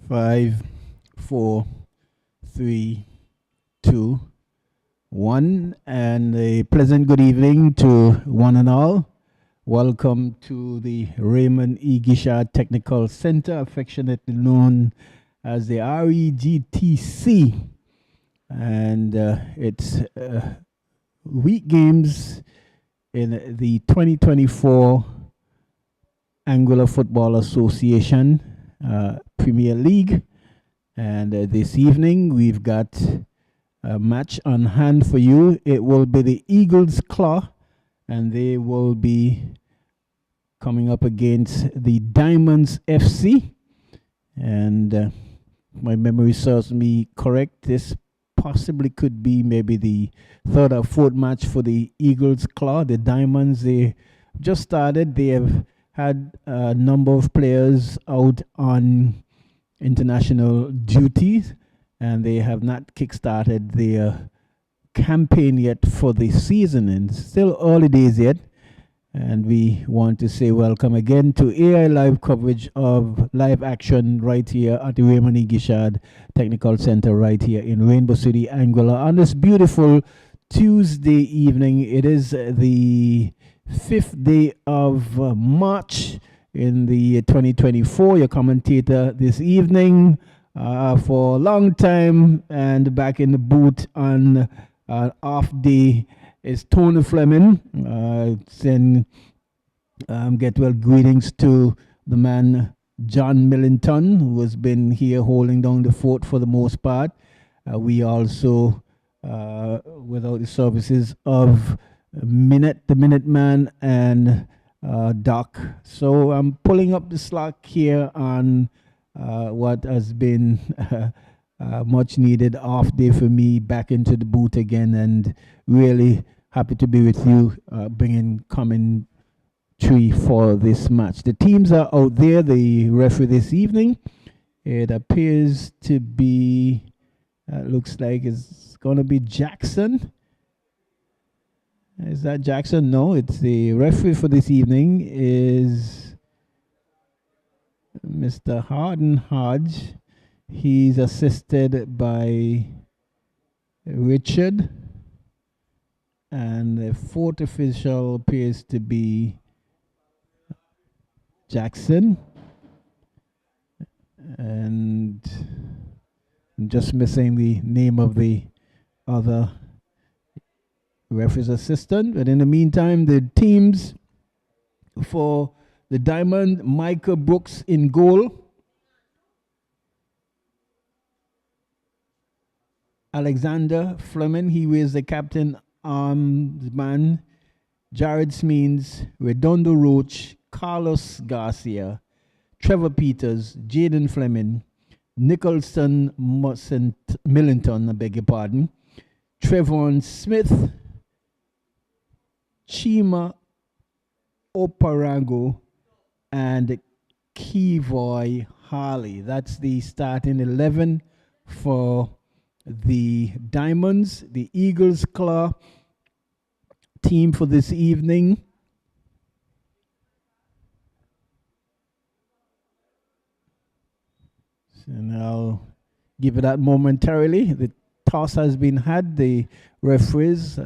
Five, four, three, two, one, and a pleasant good evening to one and all. Welcome to the Raymond E. Gishard Technical Center, affectionately known as the REGTC. And it's week games in the 2024 Angular Football Association Premier League. And this evening we've got a match on hand for you. It will be the Eagles Claw, and they will be coming up against the Diamonds FC. And my memory serves me correct, this possibly could be maybe the third or fourth match for the Eagles Claw. The Diamonds, they just started. They have had a number of players out on international duties, and they have not kick-started their campaign yet for the season, and still early days yet. And we want to say welcome again to AI live coverage of live action right here at the Raymond E. Gishard Technical Center right here in Rainbow City, Anguilla on this beautiful Tuesday evening. It is the 5th day of March in the 2024. Your commentator this evening for a long time and back in the booth on off day is Tony Fleming. Send get well greetings to the man John Millington, who has been here holding down the fort for the most part. We also, without the services of the Minuteman and Doc. So I'm pulling up the slack here on what has been much needed off day for me, back into the booth again, and really happy to be with you, bringing commentary for this match. The teams are out there. The referee this evening, it appears to be, looks like it's going to be Jackson. Is that Jackson? No, it's the referee for this evening is Mr. Harden Hodge. He's assisted by Richard, and the fourth official appears to be Jackson. And I'm just missing the name of the other referee's assistant. But in the meantime, the teams for the Diamond: Michael Brooks in goal, Alexander Fleming, he was the captain man, Jared Smeens, Redondo Roach, Carlos Garcia, Trevor Peters, Jaden Fleming, Nicholson Millington, I beg your pardon, Trevon Smith, Chima Oparago, and Kevoy Harley. That's the starting 11 for the Diamonds. The Eagles Claw team for this evening. And I'll give it that momentarily. The toss has been had. The referees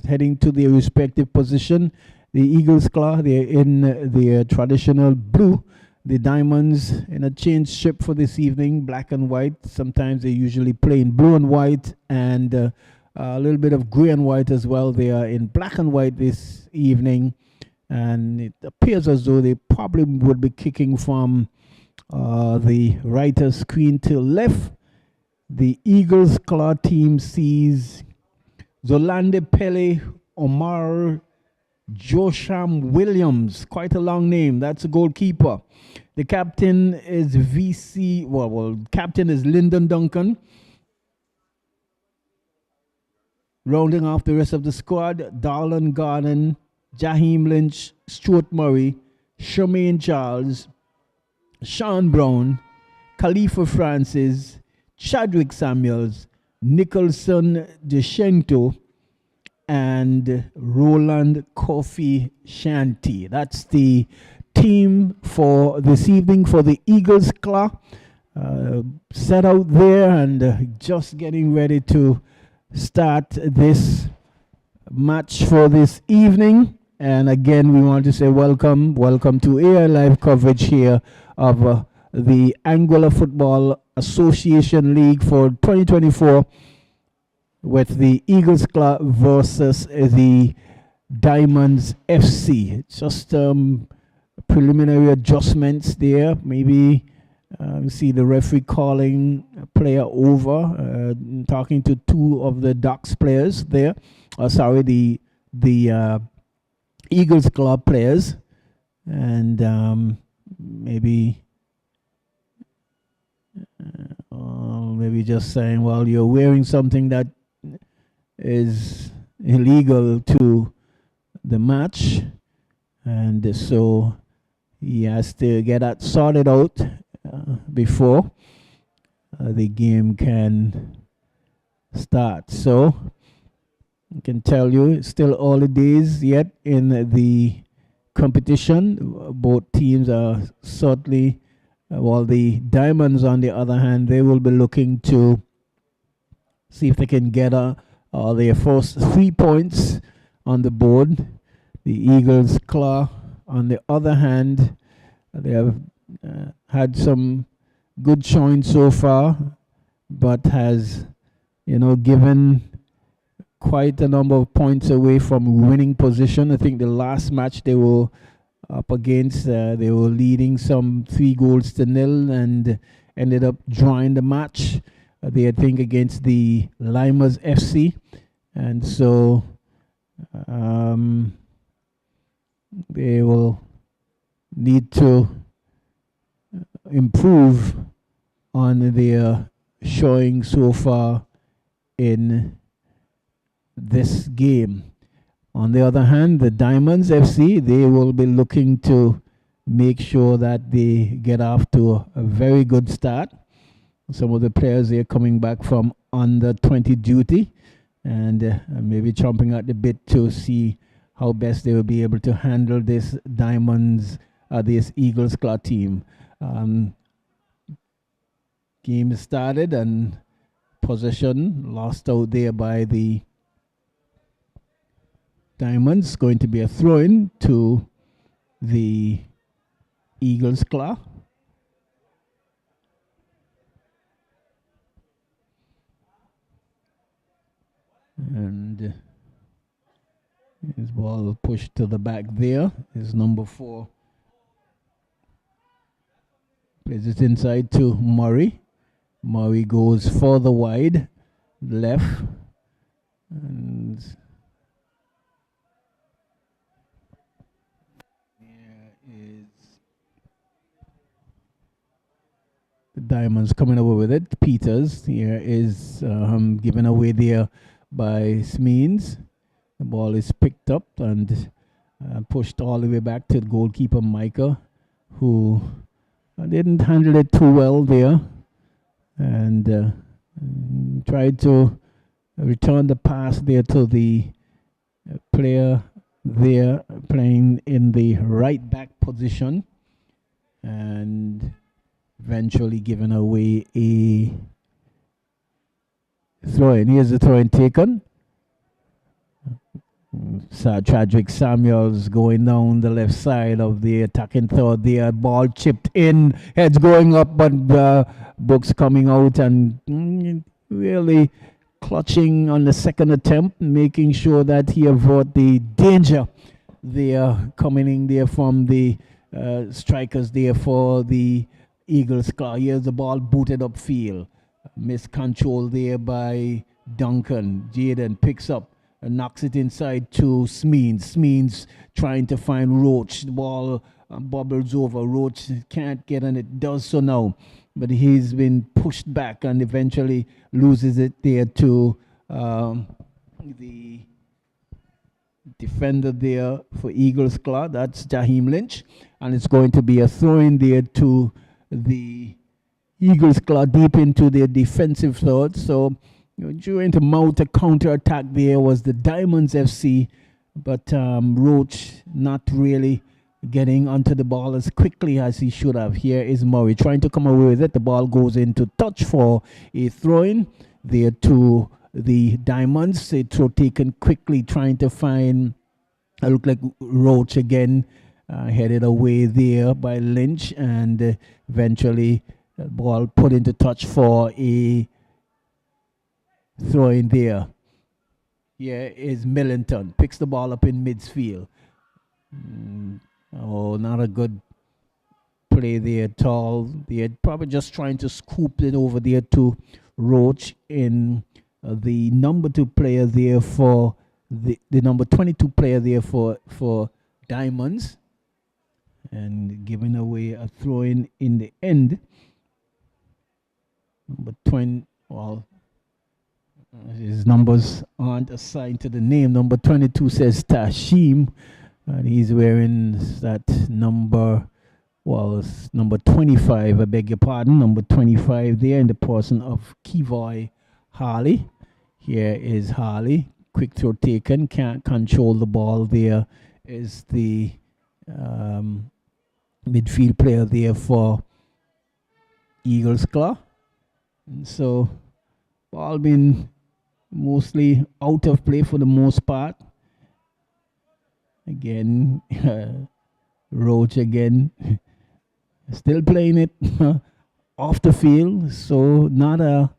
heading to their respective position. The Eagles Claw, they're in their traditional blue. The Diamonds in a change strip for this evening, black and white. Sometimes they usually play in blue and white, and a little bit of gray and white as well. They are in black and white this evening, and it appears as though they probably would be kicking from the right screen to left. The Eagles Claw team sees Zolande Pele, Omar Josham Williams, quite a long name. That's a goalkeeper. The captain is captain is Lyndon Duncan. Rounding off the rest of the squad, Darlan Garden, Jaheim Lynch, Stuart Murray, Charmaine Charles, Sean Brown, Khalifa Francis, Chadwick Samuels, Nicholson DeScento, and Roland Kofi Shanti. That's the team for this evening for the Eagles Claw. set out there and just getting ready to start this match for this evening. And again, we want to say welcome to AI Live coverage here of the Anguilla Football Association League for 2024 with the Eagles Club versus the Diamonds FC. Just preliminary adjustments there. Maybe we see the referee calling a player over, talking to two of the Ducks players there. Sorry, the Eagles Club players, and maybe just saying, well, you're wearing something that is illegal to the match, and so he has to get that sorted out before the game can start. So I can tell you it's still early days yet in the competition. Both teams are certainly, while the Diamonds on the other hand, they will be looking to see if they can get their first 3 points on the board. The Eagles Claw on the other hand, they have had some good showing so far, but has given quite a number of points away from winning position. I think the last match they were up against, they were leading some 3-0 and ended up drawing the match. They I think against the Limers FC, and so they will need to improve on their showing so far in this game. On the other hand, the Diamonds FC, they will be looking to make sure that they get off to a very good start. Some of the players are coming back from under 20 duty and maybe chomping at the bit to see how best they will be able to handle this this Eagles Club team. Game started and possession lost out there by the Diamonds. Going to be a throw-in to the Eagles Club. And his ball pushed to the back there. His number 4 plays it inside to Murray. Murray goes further wide, left, and there is the Diamonds coming over with it. Peters here is given away there by Smeens. The ball is picked up and pushed all the way back to the goalkeeper Micah, who didn't handle it too well there, and tried to return the pass there to the player there playing in the right back position, and eventually given away a throw-in. Here's the throw-in taken. Chadwick Samuels going down the left side of the attacking third there. Ball chipped in, heads going up, but Books coming out and really clutching on the second attempt, making sure that he avoid the danger there coming in there from the strikers there for the Eagles. Here's the ball booted upfield. Miscontrol there by Duncan. Jaden picks up and knocks it inside to Smeens. Smeens trying to find Roach. The ball bubbles over. Roach can't get on it. Does so now. But he's been pushed back and eventually loses it there to the defender there for Eagles Club. That's Jaheim Lynch. And it's going to be a throw-in there to the Eagles Club deep into their defensive third. So trying to mount a counter-attack there was the Diamonds FC, but Roach not really getting onto the ball as quickly as he should have. Here is Murray trying to come away with it. The ball goes into touch for a throw-in there to the Diamonds. A throw taken quickly, trying to find, look like Roach again, headed away there by Lynch, and eventually ball put into touch for a throw in there. Here is Millington, picks the ball up in midfield. Oh, not a good play there at all. They're probably just trying to scoop it over there to Roach in the number 2 player there for the number 22 player there for Diamonds, and giving away a throw in the end. Number 20, well, his numbers aren't assigned to the name. Number 22 says Tashim, and he's wearing that number, well, it's number 25, I beg your pardon, number 25 there in the person of Kevoy Harley. Here is Harley, quick throw taken, can't control the ball. There is the midfield player there for Eagles Claw. And so ball been mostly out of play for the most part. Again, Roach again, still playing it off the field, so not a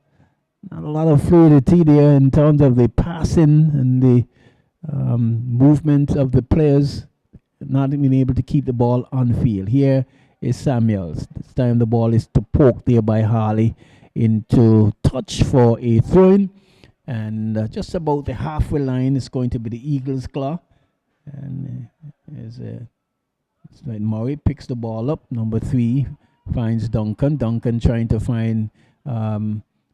lot of fluidity there in terms of the passing and the movement of the players, not being able to keep the ball on field. Here is Samuels. This time the ball is to poke there by Harley into touch for a throw-in, and just about the halfway line is going to be the Eagles' Claw. And it's like Murray picks the ball up. Number 3 finds Duncan. Duncan trying to find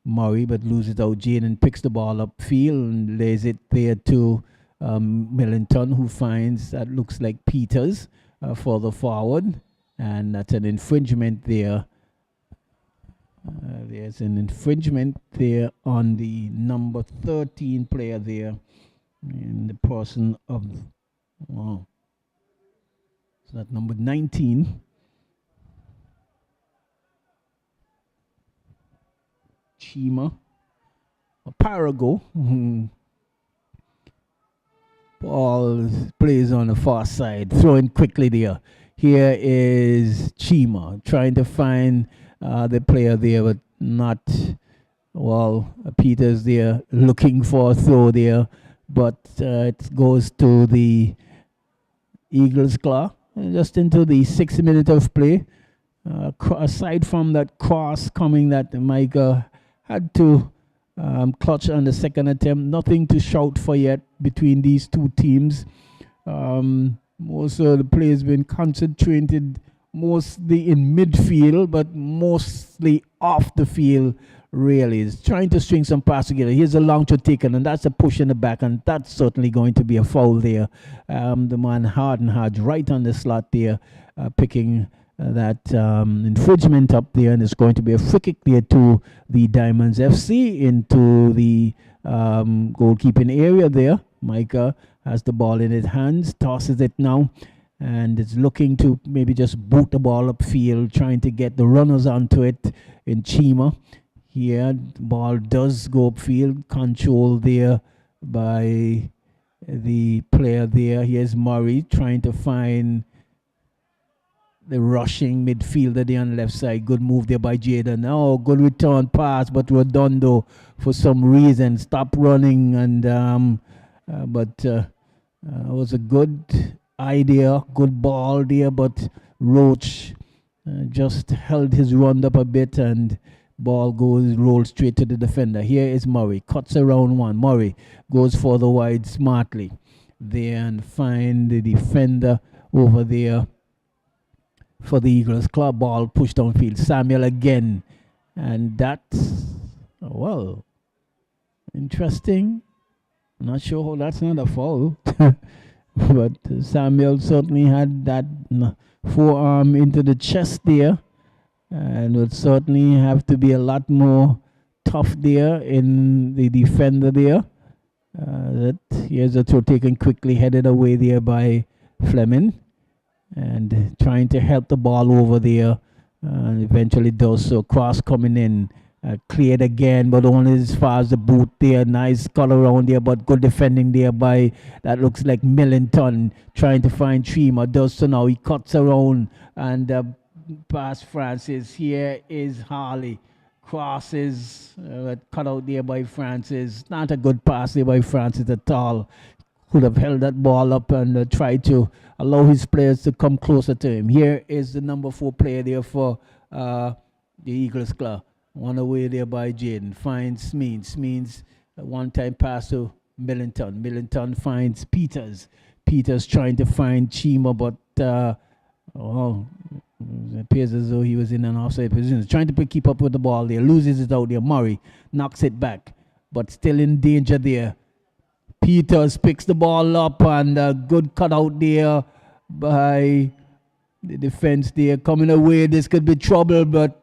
Murray, but loses out. Jaden picks the ball up field and lays it there to Millington, who finds that looks like Peters for the forward, and that's an infringement there. There's an infringement there on the number 13 player there, in the person of, wow, so that number 19. Chima, Parago. Ball plays on the far side, throwing quickly there. Here is Chima trying to find the player there, but not, well, Peters there looking for a throw there, but it goes to the Eagles' Claw, just into the 6th minute of play. Aside from that cross coming that Micah had to clutch on the second attempt, nothing to shout for yet between these two teams. Most of the play has been concentrated mostly in midfield, but mostly off the field, really. It's trying to string some pass together. Here's a long to taken, and that's a push in the back, and that's certainly going to be a foul there. The man Harden had right on the slot there, picking that infringement up there, and it's going to be a free kick there to the Diamonds FC into the goalkeeping area there. Micah has the ball in his hands, tosses it now, and it's looking to maybe just boot the ball upfield, trying to get the runners onto it in Chima. Here, the ball does go upfield, controlled there by the player there. Here's Murray trying to find the rushing midfielder there on the left side. Good move there by Jaden. Oh, good return pass, but Redondo, for some reason, stopped running, and but it was a good idea, good ball there, but Roach just held his run up a bit, and ball rolls straight to the defender. Here is Murray, cuts around one. Murray goes for the wide smartly there and find the defender over there for the Eagles. Club ball pushed downfield. Samuel again, and that's, well, interesting. I'm not sure how that's not a foul. But Samuel certainly had that forearm into the chest there, and would certainly have to be a lot more tough there in the defender there. Here's a throw taken quickly, headed away there by Fleming. and trying to help the ball over there. And eventually does so. Cross coming in. Cleared again, but only as far as the boot there. Nice cut around there, but good defending there by, that looks like Millington, trying to find Trima. Does so now. He cuts around and past Francis. Here is Harley. Crosses, cut out there by Francis. Not a good pass there by Francis at all. Could have held that ball up and tried to allow his players to come closer to him. Here is the number 4 player there for the Eagles Club. One away there by Jaden. Finds Smeens. Smeens, a one-time pass to Millington. Millington finds Peters. Peters trying to find Chima, but it appears as though he was in an offside position. Trying to keep up with the ball there. Loses it out there. Murray knocks it back, but still in danger there. Peters picks the ball up, and a good cutout there by the defense there. Coming away, this could be trouble, but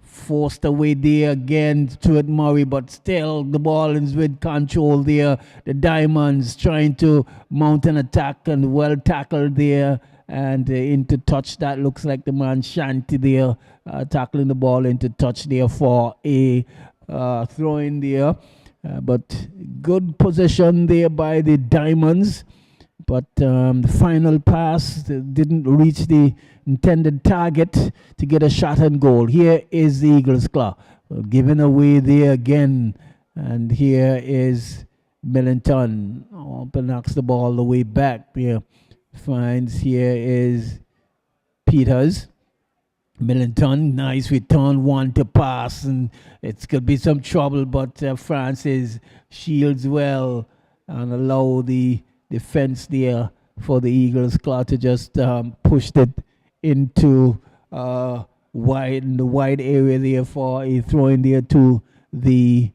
forced away there again to it Murray, but still the ball is with control there. The Diamonds trying to mount an attack, and well tackled there, and into touch. That looks like the man Shanti there, tackling the ball into touch there for a throw in there. But good possession there by the Diamonds. But the final pass didn't reach the intended target to get a shot and goal. Here is the Eagles Claw. Giving away there again. And here is Millington. Up and knocks the ball the way back. Here finds, here is Peters. Millington, nice return, one to pass. And it could be some trouble, but Francis shields well and allow the defense there for the Eagles Claw to just push it into the wide area there for a throw in there to the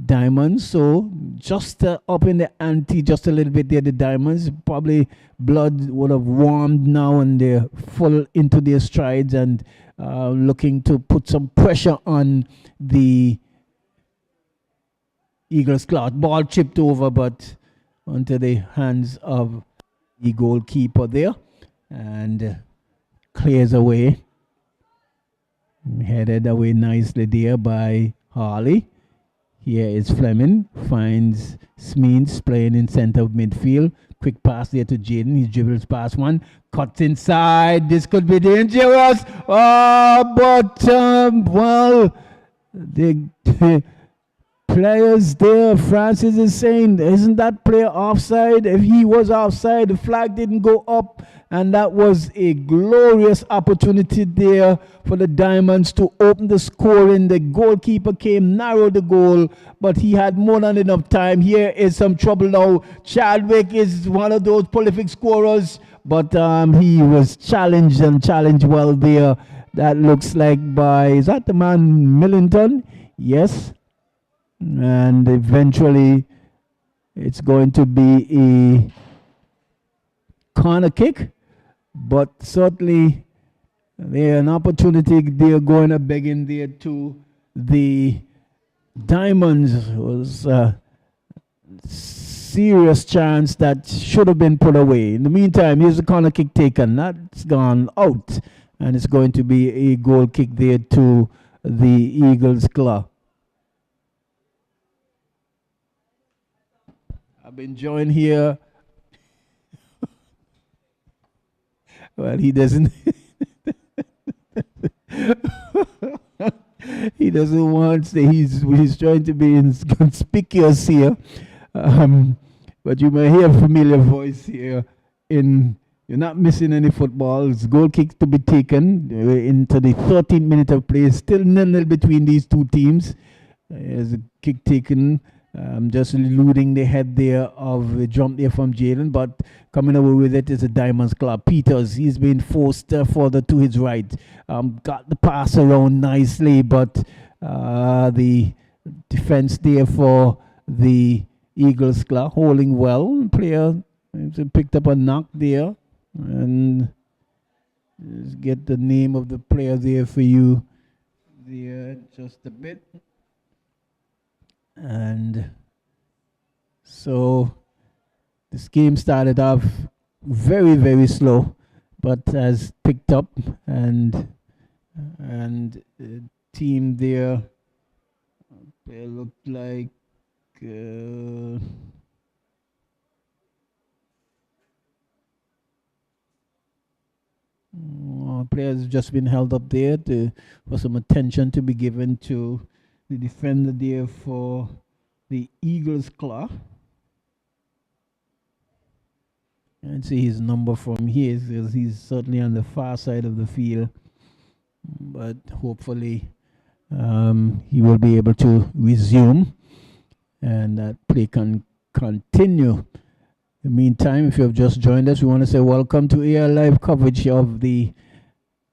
Diamonds. So just up in the ante just a little bit there, the Diamonds. Probably blood would have warmed now, and they're full into their strides and looking to put some pressure on the Eagles Claw. Ball chipped over, but onto the hands of the goalkeeper there, and clears away. Headed away nicely there by Harley. Here is Fleming, finds Smeens playing in center of midfield. Quick pass there to Jaden. He dribbles past one, cuts inside. This could be dangerous. But well, the players there, Francis is saying, isn't that player offside? If he was offside, the flag didn't go up, and that was a glorious opportunity there for the Diamonds to open the scoring. The goalkeeper came, narrowed the goal, but he had more than enough time. Here is some trouble now. Chadwick is one of those prolific scorers, but he was challenged and challenged well there. That looks like by, is that the man Millington? Yes. And eventually it's going to be a corner kick, but certainly there's an opportunity they're going to begin there to the Diamonds. Was a serious chance that should have been put away. In the meantime, here's the corner kick taken. That's gone out, and it's going to be a goal kick there to the Eagles Club. I've been joined here. Well, he doesn't. He doesn't want to. He's trying to be conspicuous here. But you may hear a familiar voice here. You're not missing any football. It's goal kick to be taken into the 13th minute of play. Still 0-0 between these two teams. There's a kick taken. Just eluding the head there of the jump there from Jalen, but coming away with it is a Diamonds Club. Peters, he's been forced further to his right. Got the pass around nicely, but the defense there for the Eagles Club holding well. Player picked up a knock there, and let's get the name of the player there for you there just a bit. And so this game started off very, very slow, but has picked up, and team there, they look like players just been held up there for some attention to be given to the defender there for the Eagles Claw. And see his number from here, because he's certainly on the far side of the field, but hopefully he will be able to resume and that play can continue. In the meantime, if you have just joined us, we want to say welcome to AR Live coverage of the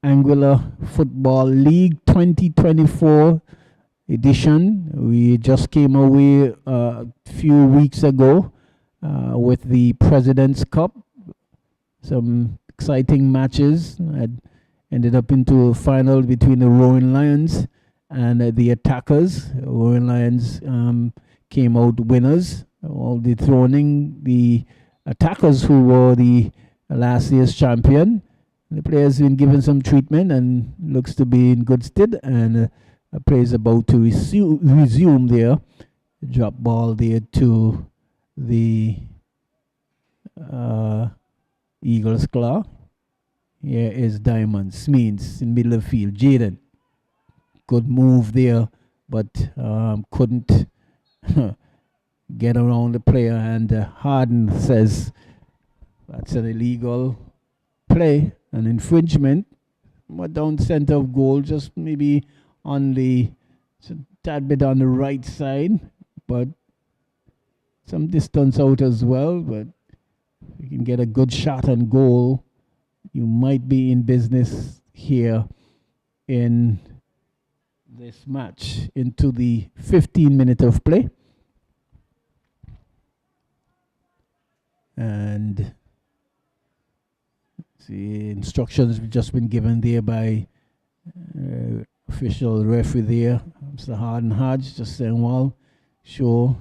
Anguilla Football League 2024 edition. We just came away a few weeks ago with the President's Cup. Some exciting matches. Ended up into a final between the Roaring Lions and the Attackers. Roaring Lions came out winners, all dethroning the Attackers, who were the last year's champion. The players been given some treatment and looks to be in good stead, and a player's about to resume their drop ball there to the Eagles Claw. Here is Diamond Smeens in middle of field. Jaden, good move there, but couldn't get around the player, and Harden says that's an illegal play, an infringement. But down center of goal, just maybe on the tad bit on the right side, but some distance out as well. But if you can get a good shot on goal, you might be in business here in this match. Into the 15 minute of play. And see, instructions have just been given there by official referee there, Mr. Harden Hodge, just saying, well, sure.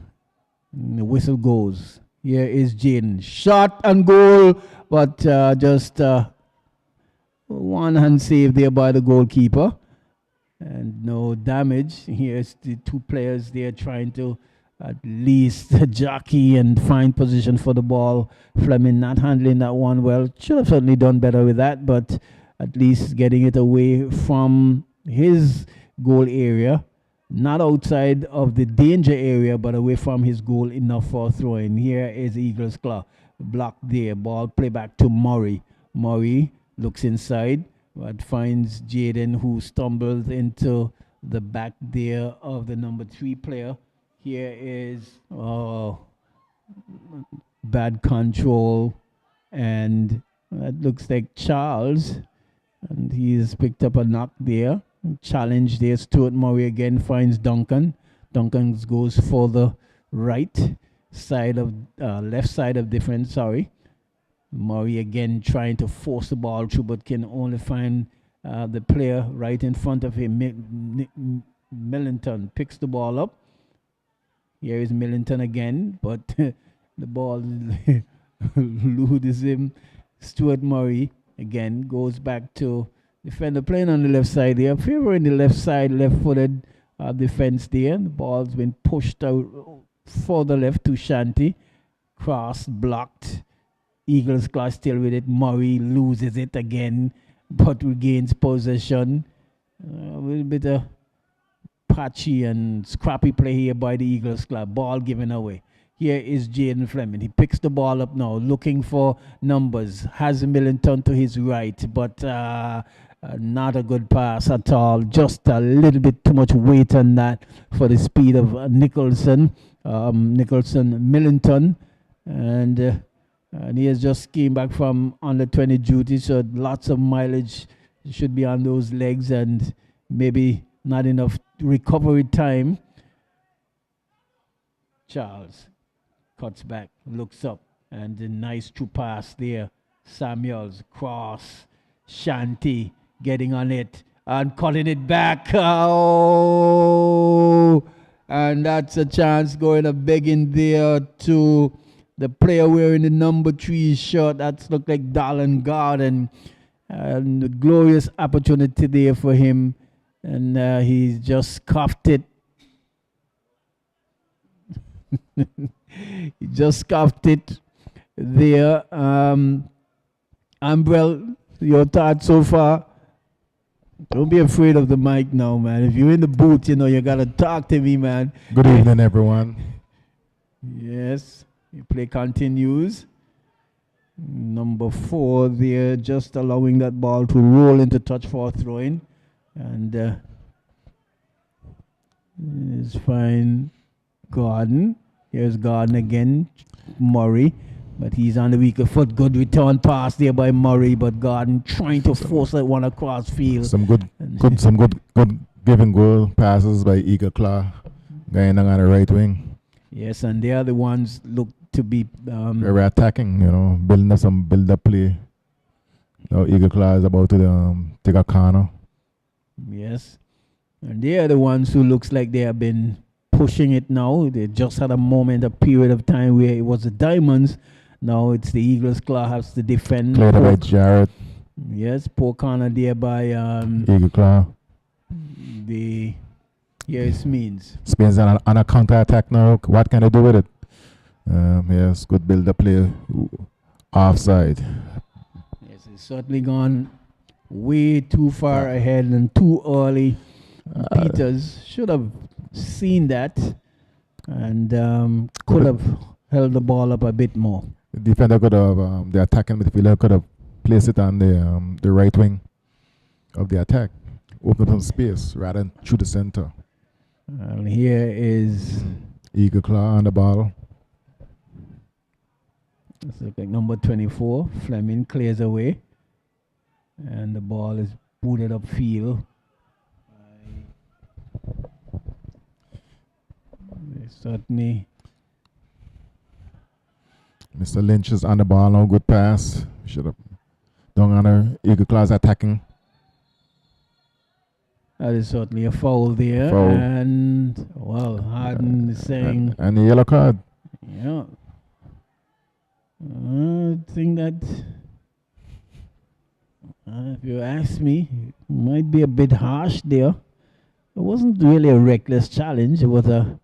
And the whistle goes. Here is Jaden. Shot and goal, but just one hand save there by the goalkeeper. And no damage. Here's the two players there trying to at least jockey and find position for the ball. Fleming not handling that one well. Should have certainly done better with that, but at least getting it away from his goal area. Not outside of the danger area, but away from his goal enough for a throw in. Here is Eagles Claw. Blocked there. Ball play back to Murray. Murray looks inside, but finds Jaden, who stumbles into the back there of the number 3 player. Here is bad control, and that looks like Charles, and he's picked up a knock there. Challenge there. Stuart Murray again finds Duncan. Duncan goes for the right side of left side of defense. Sorry, Murray again trying to force the ball through, but can only find the player right in front of him. Millington picks the ball up. Here is Millington again, but the ball eludes him. Stuart Murray again goes back to defender playing on the left side there. Favoring the left side, left-footed defense there. The ball's been pushed out for the left to Shanti. Cross blocked. Eagles Claw still with it. Murray loses it again, but regains possession. A little bit of patchy and scrappy play here by the Eagles Club. Ball given away. Here is Jaden Fleming. He picks the ball up now, looking for numbers. Has Millington to his right, but not a good pass at all. Just a little bit too much weight on that for the speed of Nicholson. Millington. And he has just came back from under 20 duty, so lots of mileage should be on those legs, and maybe not enough recovery time. Charles cuts back, looks up, and a nice true pass there. Samuels, cross, Shanti getting on it and cutting it back. Oh, and that's a chance going a begging there to the player wearing the number 3 shirt. That's looked like Darlan Garden. And a glorious opportunity there for him. And he just cuffed it. He just cuffed it there. Ambrel, your thoughts so far? Don't be afraid of the mic now, man. If you're in the booth, you know, you got to talk to me, man. Good evening, everyone. Yes. Play continues. Number 4 there, just allowing that ball to roll into touch for throwing. And it's fine. Garden. Here's Garden again. Murray. But he's on the weaker foot. Good return pass there by Murray. But Garden trying to force that one across field. Some good give and go passes by Eagle Claw. Going on the right wing. Yes, and they are the ones look to be very attacking, you know, building up some build-up play. Now Eagle Claw is about to take a corner. Yes, and they are the ones who looks like they have been pushing it now. They just had a period of time where it was the Diamonds. Now it's the Eagles Claw has to defend. Played by Jarrett. Yes, poor corner there by Eagle Claw. Yes, means. Spain's on a counter-attack now. What can they do with it? Yes, good build-up play. Offside. Yes, it's certainly gone way too far ahead and too early. Peters should have seen that and could have held the ball up a bit more. The defender could have, the attacking midfielder could have placed it on the right wing of the attack. Open up some space rather than through the center. And here is Eagle Claw on the ball. Let's look like number 24. Fleming clears away. And the ball is booted upfield. Certainly. Mr. Lynch is on the ball now. Good pass. Should have done on her. Eagle Claw's attacking. That is certainly a foul there. Foul. And, well, Harden is saying. And the yellow card. Yeah. I think that, if you ask me, it might be a bit harsh there. It wasn't really a reckless challenge. It was a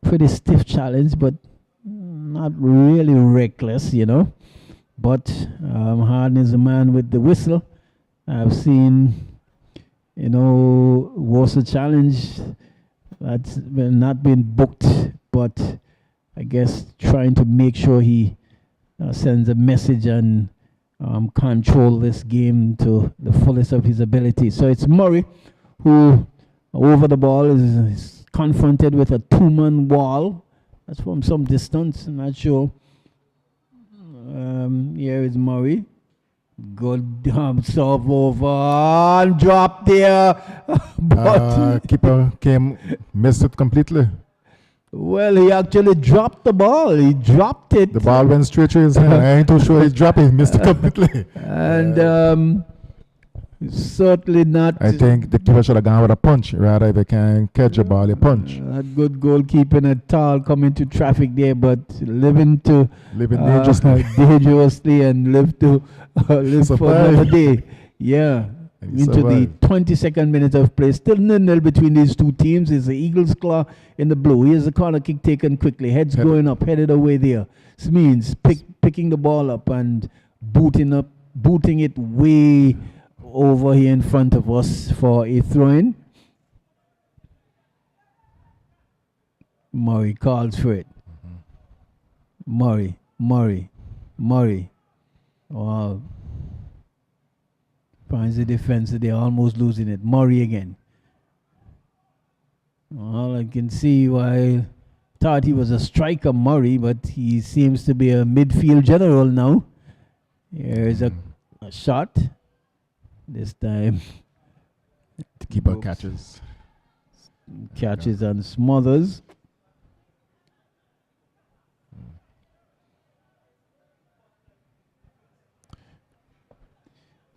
pretty stiff challenge, but not really reckless, you know. But Harden is a man with the whistle. I've seen, you know, was a challenge that's not been booked, but I guess trying to make sure he sends a message and control this game to the fullest of his ability. So it's Murray who, over the ball, is confronted with a two-man wall. That's from some distance, I'm not sure. Here is Murray. Good serve over and drop there. But keeper missed it completely. Well, he actually dropped the ball. He dropped it. The ball went straight to his hand. I ain't too sure he dropped it. He missed it completely. And certainly not. I think the keeper should have gone with a punch. Rather, if he can catch a ball, a punch. That good goalkeeping at all coming to traffic there, but living dangerously. Dangerously and live for another day. Yeah. Into the 22nd minute of play. Still 0-0 between these two teams. Is the Eagles Claw in the blue. Here's the corner kick taken quickly. Heads going up, headed away there. Smeens picking the ball up and booting it way over here in front of us for a throw-in. Murray calls for it. Murray. Wow. Finds the defense. They're almost losing it. Murray again. Well, I can see why thought he was a striker, Murray, but he seems to be a midfield general now. Here's a shot. This time. The keeper catches And smothers.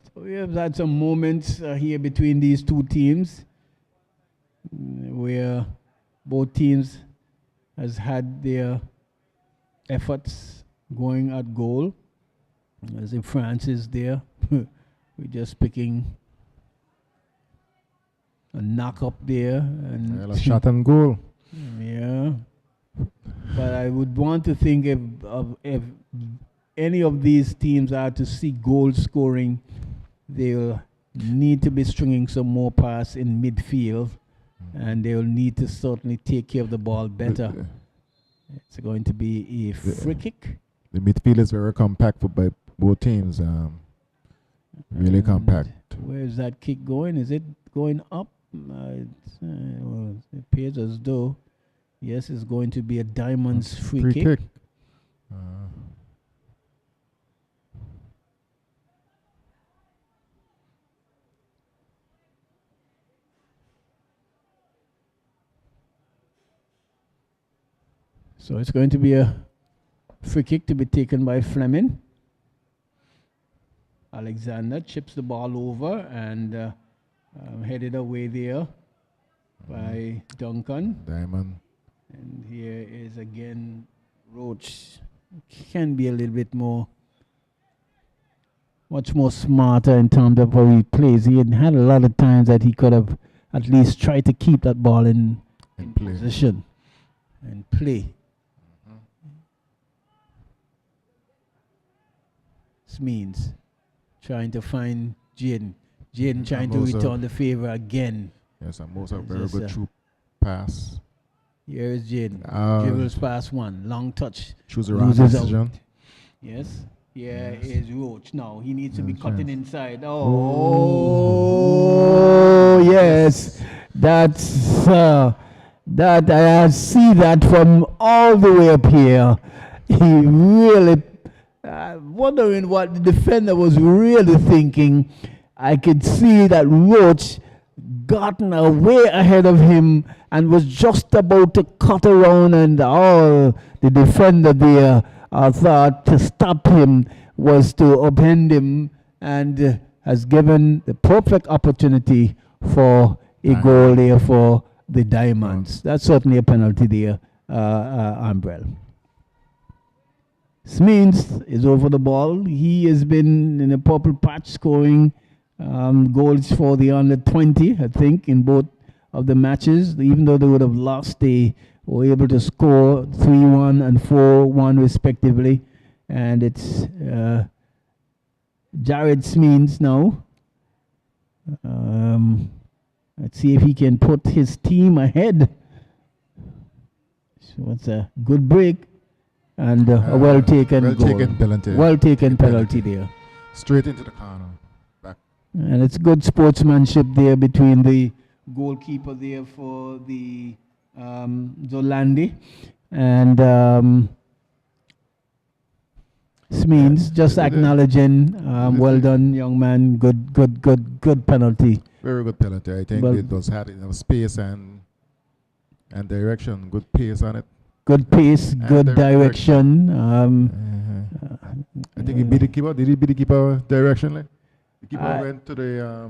So we have had some moments here between these two teams where both teams has had their efforts going at goal. As if France is there We're just picking a knock up there. And A shot and goal. yeah. But I would want to think if any of these teams are to see goal scoring, they'll need to be stringing some more pass in midfield, and they'll need to certainly take care of the ball better. It's going to be a free kick. The midfield is very compact by both teams. Really compact. Where is that kick going? Is it going up? Well, it appears as though, yes, it's going to be a Diamonds free kick. So it's going to be a free kick to be taken by Fleming. Alexander chips the ball over and headed away there by Duncan. Diamond. And here is again Roach. Can be a little bit much more smarter in terms of how he plays. He had a lot of times that he could have at least tried to keep that ball in position and play. This means trying to find Jaden. Jaden trying to return the favor again. Yes, and most a very good true pass. Here is Jaden. Dribbles past one. Long touch. Choose a wrong decision. Yes. Here is Roach. Now he needs to be cutting inside. Oh, yes. That's that I see that from all the way up here. He really wondering what the defender was really thinking. I could see that Roach gotten way ahead of him and was just about to cut around, and all the defender there thought to stop him was to upend him, and has given the perfect opportunity for a goal there for the Diamonds. That's certainly a penalty there, Umbrella. Smins is over the ball. He has been in a purple patch scoring goals for the under 20, I think, in both of the matches. Even though they would have lost, they were able to score 3-1 and 4-1 respectively. And it's Jared Smins now. Let's see if he can put his team ahead. So it's a good break. And a well-taken penalty. Well-taken penalty there. Straight into the corner. Back. And it's good sportsmanship there between the goalkeeper there for the Zolandi and Smins just acknowledging, well done, young man. Good penalty. Very good penalty. I think it was had enough space and direction. Good pace on it. Good pace, good direction. I think he beat the keeper. Did he beat the keeper directionally? The keeper went to the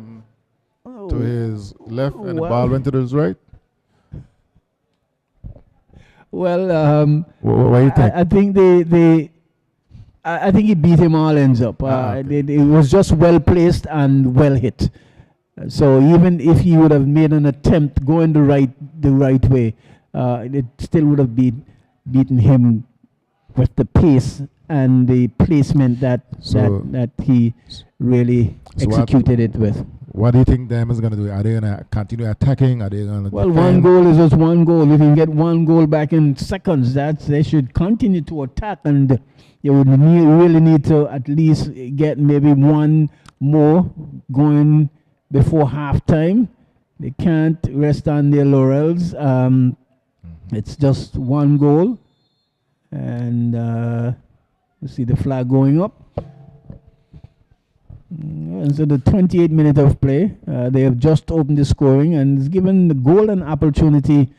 to his left, and the ball went to his right. Well, what do you think? I think I think he beat him all ends up. It was just well placed and well hit. So even if he would have made an attempt going the right way, it still would have beaten him with the pace and the placement that he really executed it with. What do you think Diamond's going to do? Are they going to continue attacking? Are they going to defend? One goal is just one goal. If you can get one goal back in seconds, they should continue to attack, and they would really need to at least get maybe one more going before halftime. They can't rest on their laurels. It's just one goal, and you see the flag going up. And so the 28th minute of play, they have just opened the scoring, and it's given the golden opportunity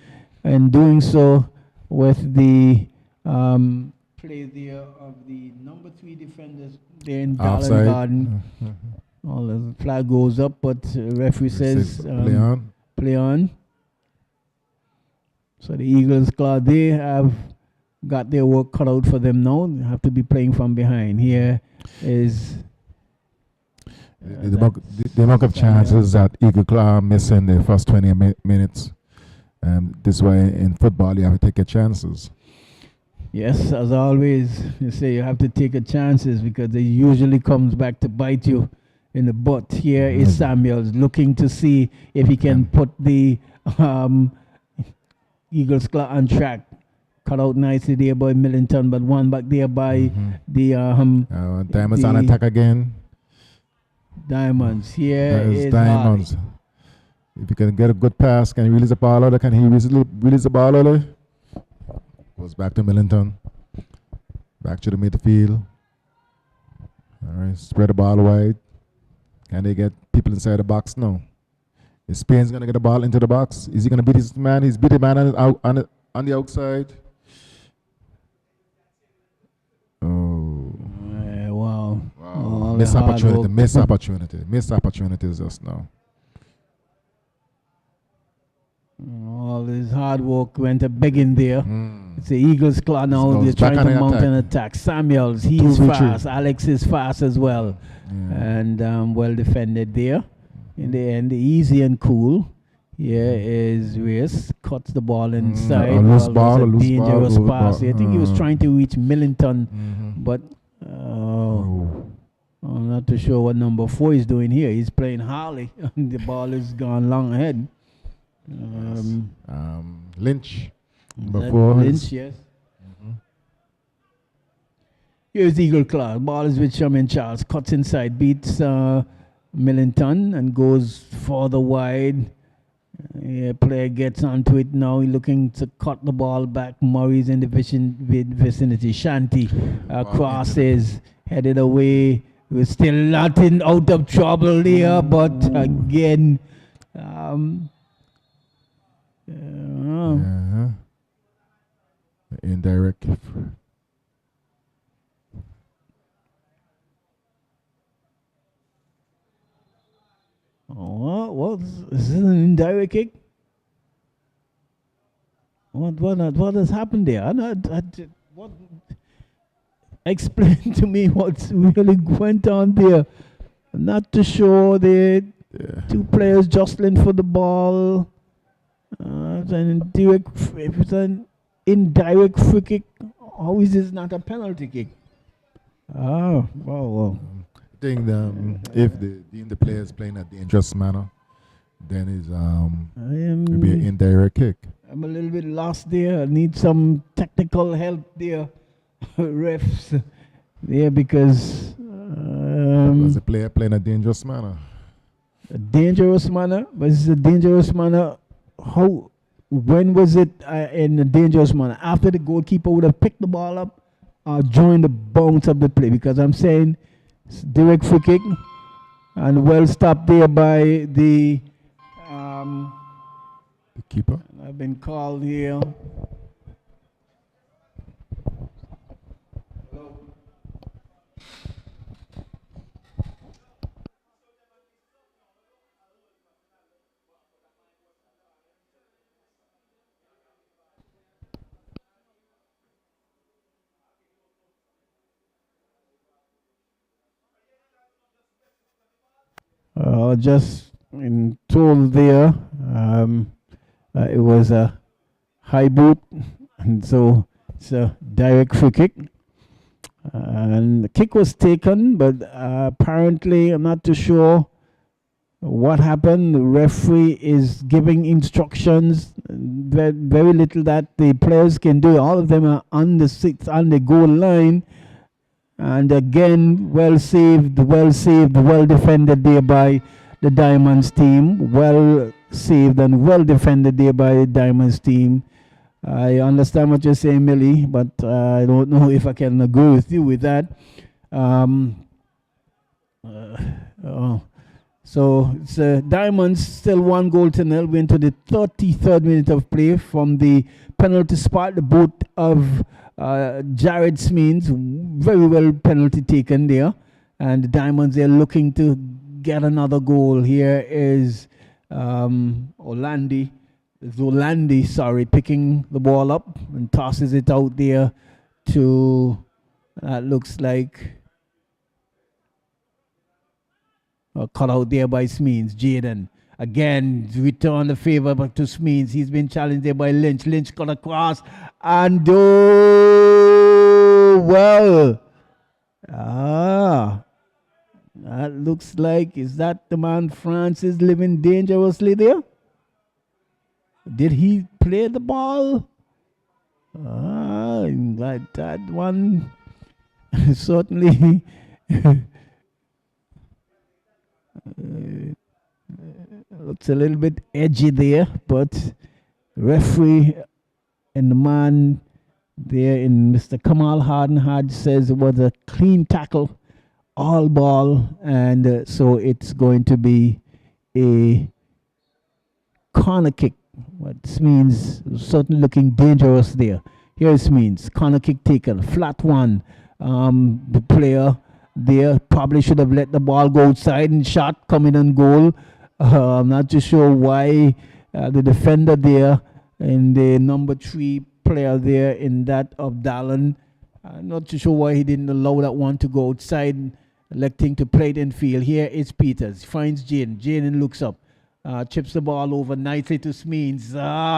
in doing so with the play there of the number 3 defenders there in Garland Garden. All the flag goes up, but referee says play on. So the Eagles Claw, they have got their work cut out for them now. They have to be playing from behind. Here is The amount of chances that Eagle Claw miss in the first 20 minutes. This way in football, you have to take your chances. Yes, as always, you say you have to take your chances because it usually comes back to bite you in the butt. Here is Samuels looking to see if he can put the Eagles Claw on track. Cut out nicely there by Millington, but one back there by the Diamonds on attack again. Diamonds. Here is Diamonds. Hardy. If you can get a good pass, can he release the ball out? Can he release the ball out? Goes back to Millington. Back to the midfield. All right, spread the ball wide. Can they get people inside the box? No. Is Spain's going to get the ball into the box? Is he going to beat his man? He's beat the man on the outside. Oh. Wow. Missed opportunities just now. All his hard work went a begging there. It's the Eagles Claw now. They're trying to mount an attack. Samuels, he's fast. Alex is fast as well. And well defended there. In the end, easy and cool. Here is Reyes. Cuts the ball inside. A loose ball. Dangerous pass. I think he was trying to reach Millington. But I'm not too sure what number 4 is doing here. He's playing Harley. The ball has gone long ahead. Lynch. Lynch, yes. Here's Eagle Claw. Ball is with Sherman Charles. Cuts inside, beats Millington and goes further wide. Player gets onto it now. He's looking to cut the ball back. Murray's in the vicinity. Shanti crosses, headed away. We're still not out of trouble there, but again. Indirect. What is this an indirect kick? What has happened there? What? Explain to me what's really went on there. I'm not too sure. The two players jostling for the ball. If it's an indirect free kick, how is this not a penalty kick? Oh, well. I think if the player is playing a dangerous manner, then it's will be an indirect kick. I'm a little bit lost there. I need some technical help there, refs. Yeah, because the player playing a dangerous manner. A dangerous manner? But it's a dangerous manner. How? When was it in a dangerous manner? After the goalkeeper would have picked the ball up or during the bounce of the play? Because I'm saying it's direct free kick and well stopped there by the keeper. I've been called here. Just told there it was a high boot, and so it's a direct free kick. And the kick was taken, but apparently I'm not too sure what happened. The referee is giving instructions. Very little that the players can do. All of them are on the goal line. And again, well saved, well defended there by the Diamonds team. Well saved and well defended there by the Diamonds team. I understand what you're saying, Millie, but I don't know if I can agree with you with that. So it's Diamonds still 1-0. We're into the 33rd minute of play from the penalty spot. The boot of Jared Smeens, very well penalty taken there, and the Diamonds are looking to get another goal. Here is Zolandi, picking the ball up and tosses it out there to looks like Cut out there by Smeens. Jaden. Again, return the favor back to Smeens. He's been challenged there by Lynch. Lynch cut across. And oh, well. That looks like, is that the man Francis living dangerously there? Did he play the ball? That one certainly looks a little bit edgy there, but referee and the man there in Mr. Kamal Hardenhad says it was a clean tackle, all ball, and so it's going to be a corner kick. What means certainly looking dangerous there. Here's means corner kick taken, flat one. The player there probably should have let the ball go outside and shot coming on goal. I'm not too sure why the defender there and the number 3 player there in that of Dallin. I'm not too sure why he didn't allow that one to go outside, electing to play it in field. Here is Peters, finds Jaden. Jaden looks up, chips the ball over nicely to Smeens.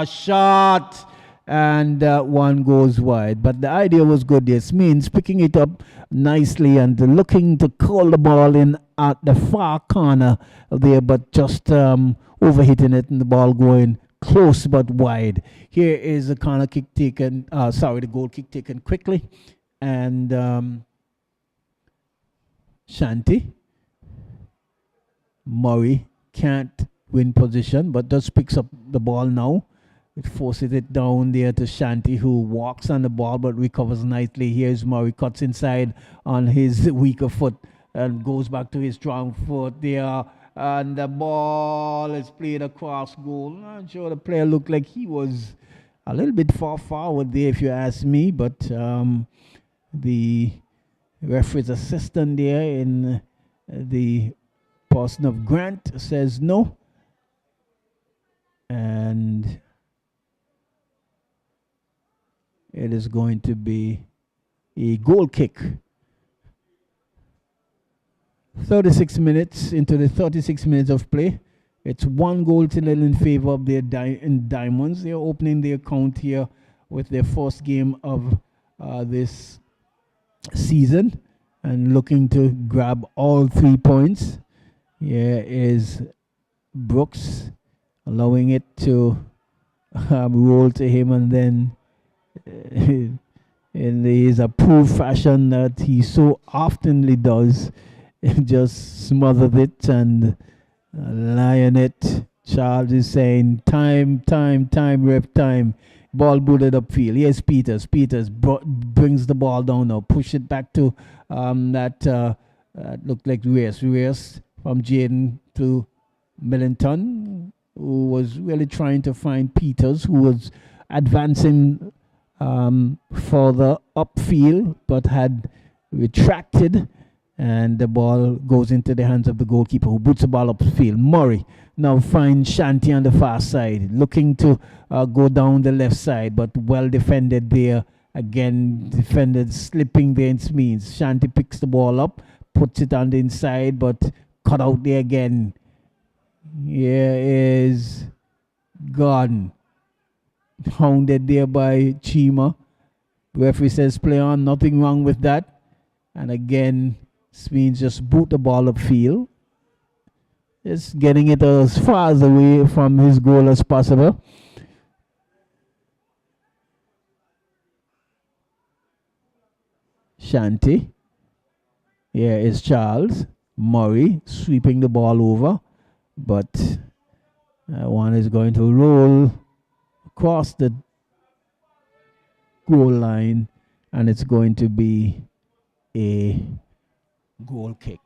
Shot! And one goes wide. But the idea was good there. Smeens picking it up nicely and looking to call the ball in at the far corner there, but just overhitting it and the ball going close but wide. Here is the corner kick taken, the goal kick taken quickly. And Shanti Murray can't win position, but just picks up the ball now. It forces it down there to Shanti, who walks on the ball but recovers nicely. Here's Murray, cuts inside on his weaker foot and goes back to his strong foot there. And the ball is played across goal. I'm sure the player looked like he was a little bit far forward there, if you ask me. But the referee's assistant there in the person of Grant says no. And it is going to be a goal kick. 36 minutes into the 36 minutes of play. It's 1-0 in favor of their Diamonds. They're opening their account here with their first game of this season and looking to grab all 3 points. Here is Brooks allowing it to roll to him, and then in his approved fashion that he so oftenly does, just smothered it and lying it. Charles is saying time, ref time. Ball booted upfield. Here's Peters. Peters brings the ball down now. Push it back to that looked like Reyes. Reyes from Jaden to Millington, who was really trying to find Peters, who was advancing further upfield but had retracted, and the ball goes into the hands of the goalkeeper, who boots the ball upfield. Murray now finds Shanti on the far side, looking to go down the left side, but well defended there. Again, defended slipping there in Smeens. Shanti picks the ball up, puts it on the inside, but cut out there again. Here is Gordon, hounded there by Chima. Referee says play on, nothing wrong with that. And again, Smeens just boot the ball upfield. Just getting it as far as away from his goal as possible. Shanti. Here is Charles. Murray sweeping the ball over. But one is going to roll across the goal line, and it's going to be a goal kick.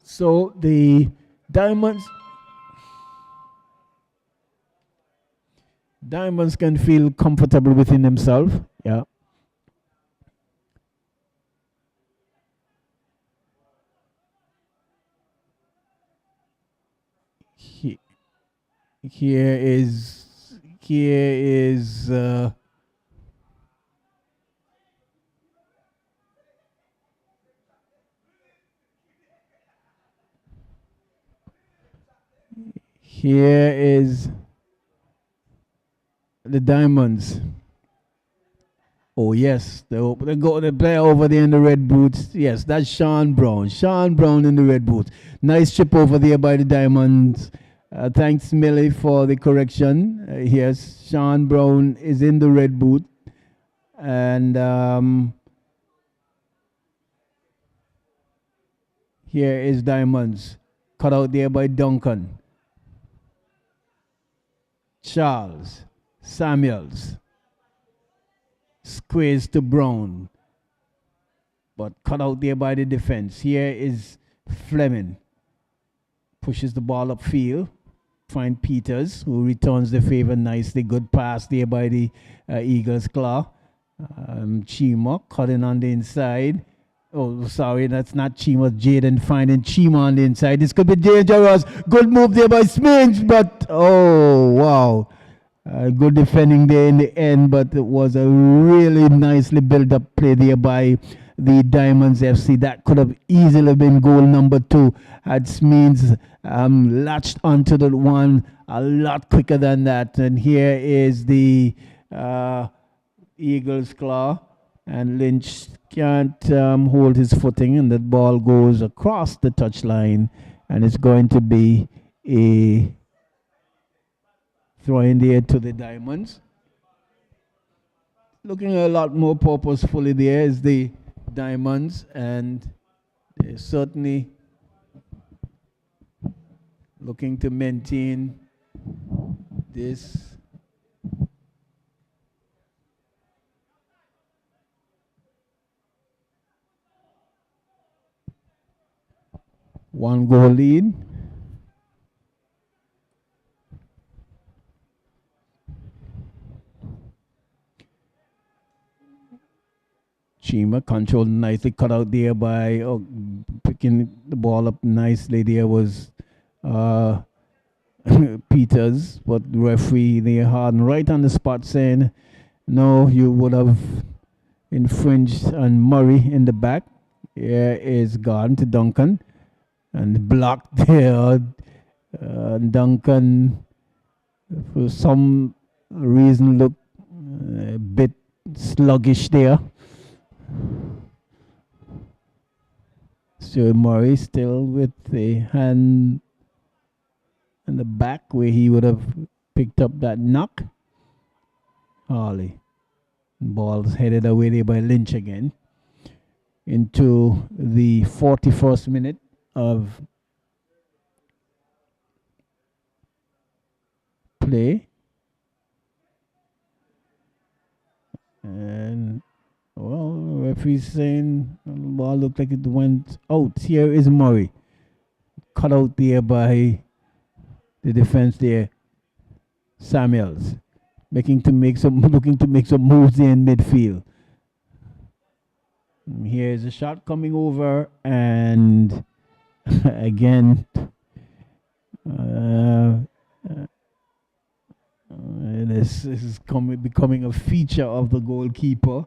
So the Diamonds can feel comfortable within themselves. Yeah. Here is Here is the Diamonds. Oh yes, the player over there in the red boots. Yes, that's Sean Brown. Sean Brown in the red boots. Nice chip over there by the Diamonds. Thanks, Millie, for the correction. Yes, Sean Brown is in the red boot, and here is Diamonds, cut out there by Duncan. Charles Samuels. Squeeze to Brown, but cut out there by the defense. Here is Fleming. Pushes the ball upfield. Find Peters, who returns the favor nicely. Good pass there by the Eagles' claw. Chima cutting on the inside. Oh, sorry, that's not Chima. Jaden finding Chima on the inside. This could be dangerous. Good move there by Smins, but oh, wow. Good defending there in the end, but it was a really nicely built up play there by the Diamonds FC. That could have easily been goal number 2 had Smeens latched onto the one a lot quicker than that. And here is the Eagles' claw, and Lynch can't hold his footing, and the ball goes across the touchline, and it's going to be a throw in there to the Diamonds. Looking a lot more purposefully there is the Diamonds, and they're certainly looking to maintain this. One goal lead. Chima controlled nicely, cut out there by picking the ball up nicely. There was Peters, but the referee there hard and right on the spot saying, no, you would have infringed on Murray in the back. Here is gone to Duncan, and blocked there. Duncan, for some reason, looked a bit sluggish there. So Murray still with the hand in the back where he would have picked up that knock. Harley. Ball's headed away there by Lynch again. Into the 41st minute of play. And well, the referee's saying the ball looked like it went out. Here is Murray. Cut out there by the defense there. Samuels looking to make some moves there in midfield. And here's a shot coming over, and again this is becoming a feature of the goalkeeper.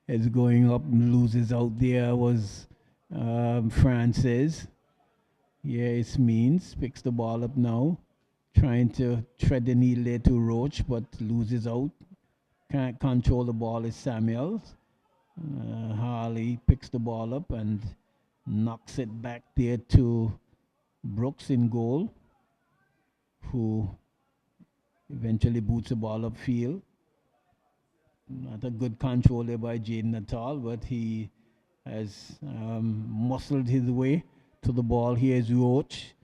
It's going up and loses out there was Francis. Yeah, it's Means. Picks the ball up now. Trying to tread the needle there to Roach, but loses out. Can't control the ball is Samuels. Harley picks the ball up and knocks it back there to Brooks in goal, who eventually boots the ball upfield. Not a good control there by Jaden at all, but he has muscled his way to the ball. Here's Roach.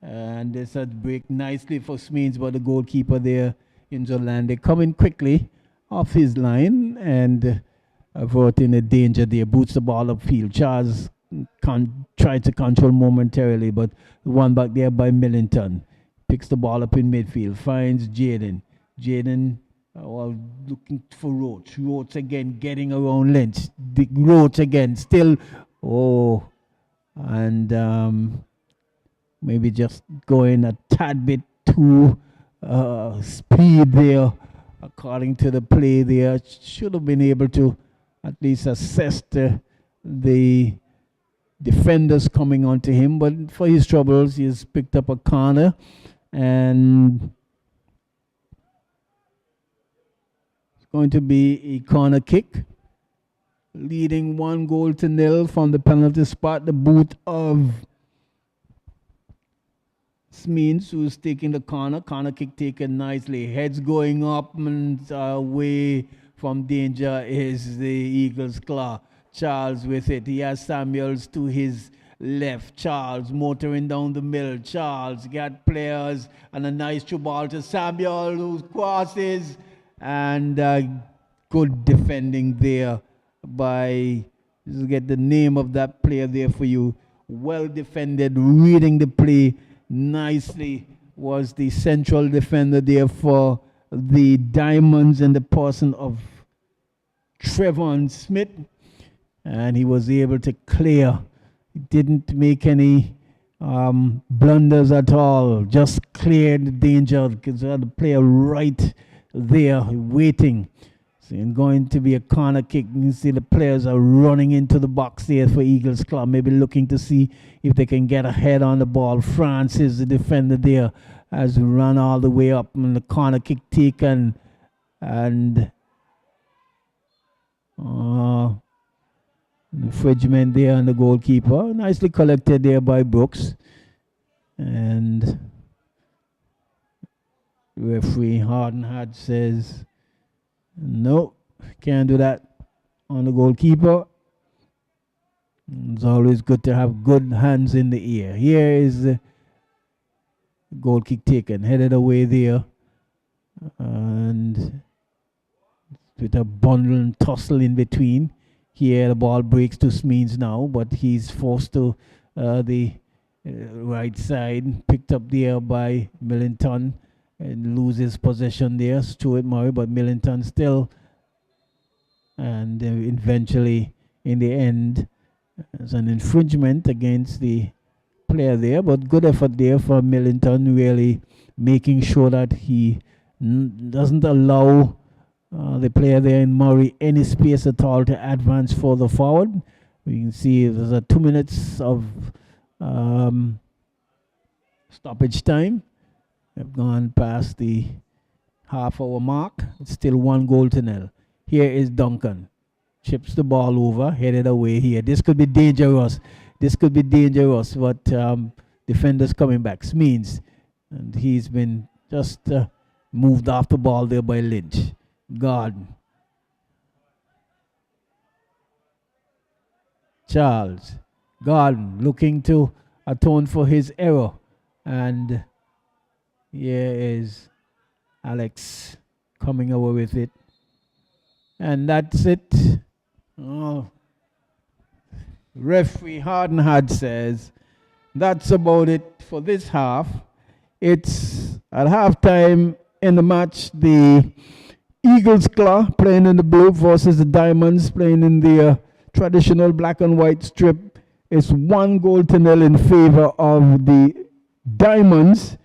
And this had break nicely for Smeens, but the goalkeeper there in Zolande coming quickly off his line and averting a danger there. Boots the ball upfield. Charles tried to control momentarily, but one back there by Millington. Picks the ball up in midfield. Finds Jaden. Jaden looking for Roach. Roach again getting around Lynch. Roach again still. Oh. And maybe just going a tad bit too speed there according to the play there. Should have been able to at least assessed the defenders coming onto him. But for his troubles, he's picked up a corner, and it's going to be a corner kick, leading 1-0 from the penalty spot. The boot of Smeens, who's taking the corner. Corner kick taken nicely. Heads going up and away from danger is the Eagles' claw. Charles with it. He has Samuels to his left. Charles motoring down the middle. Charles got players and a nice through ball to Samuel, who crosses, and good defending there by, just get the name of that player there for you. Well defended, reading the play nicely was the central defender there for the Diamonds in the person of Trevon Smith, and he was able to clear. He didn't make any blunders at all, just cleared the danger because the player right there waiting. So it's going to be a corner kick. You can see the players are running into the box there for Eagles Club, maybe looking to see if they can get ahead on the ball. Francis, the defender there, has run all the way up, and the corner kick taken, and infringement there on the goalkeeper. Nicely collected there by Brooks. And referee Hardenhad says, no, can't do that on the goalkeeper. It's always good to have good hands in the air. Here is the goal kick taken, headed away there. And with a bundle and tussle in between. Here the ball breaks to Smeens now, but he's forced to the right side, picked up there by Millington, and loses possession there. Stuart Murray, but Millington still, and eventually in the end there's an infringement against the player there, but good effort there for Millington, really making sure that he doesn't allow the player there in Murray any space at all to advance further forward. We can see there's a 2 minutes of stoppage time. We've gone past the half-hour mark. It's still 1-0. Here is Duncan. Chips the ball over, headed away here. This could be dangerous. This could be dangerous, but defenders coming back. Smeens, and he's been just moved off the ball there by Lynch. Garden. Charles. Garden looking to atone for his error. And here is Alex coming over with it. And that's it. Oh. Referee Hardenhad says that's about it for this half. It's at halftime in the match. The Eagles Claw playing in the blue versus the Diamonds playing in the traditional black and white strip. It's 1-0 in favor of the Diamonds.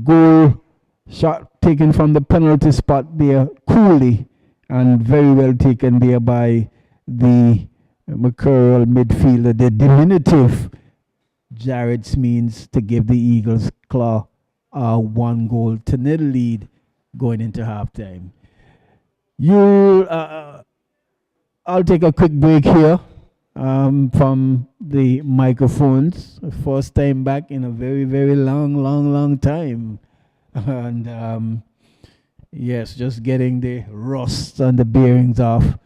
Goal shot taken from the penalty spot there coolly and very well taken there by the Mackerel midfielder, the diminutive Jared Smeens, to give the Eagles Claw a 1-0 lead going into halftime. I'll take a quick break here from the microphones. First time back in a very, very long time. And yes, just getting the rust and the bearings off.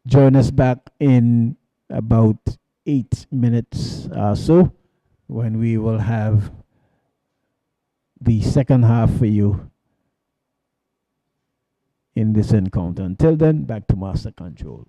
Join us back in about 8 minutes or so when we will have the second half for you in this encounter. Until then, back to Master Control.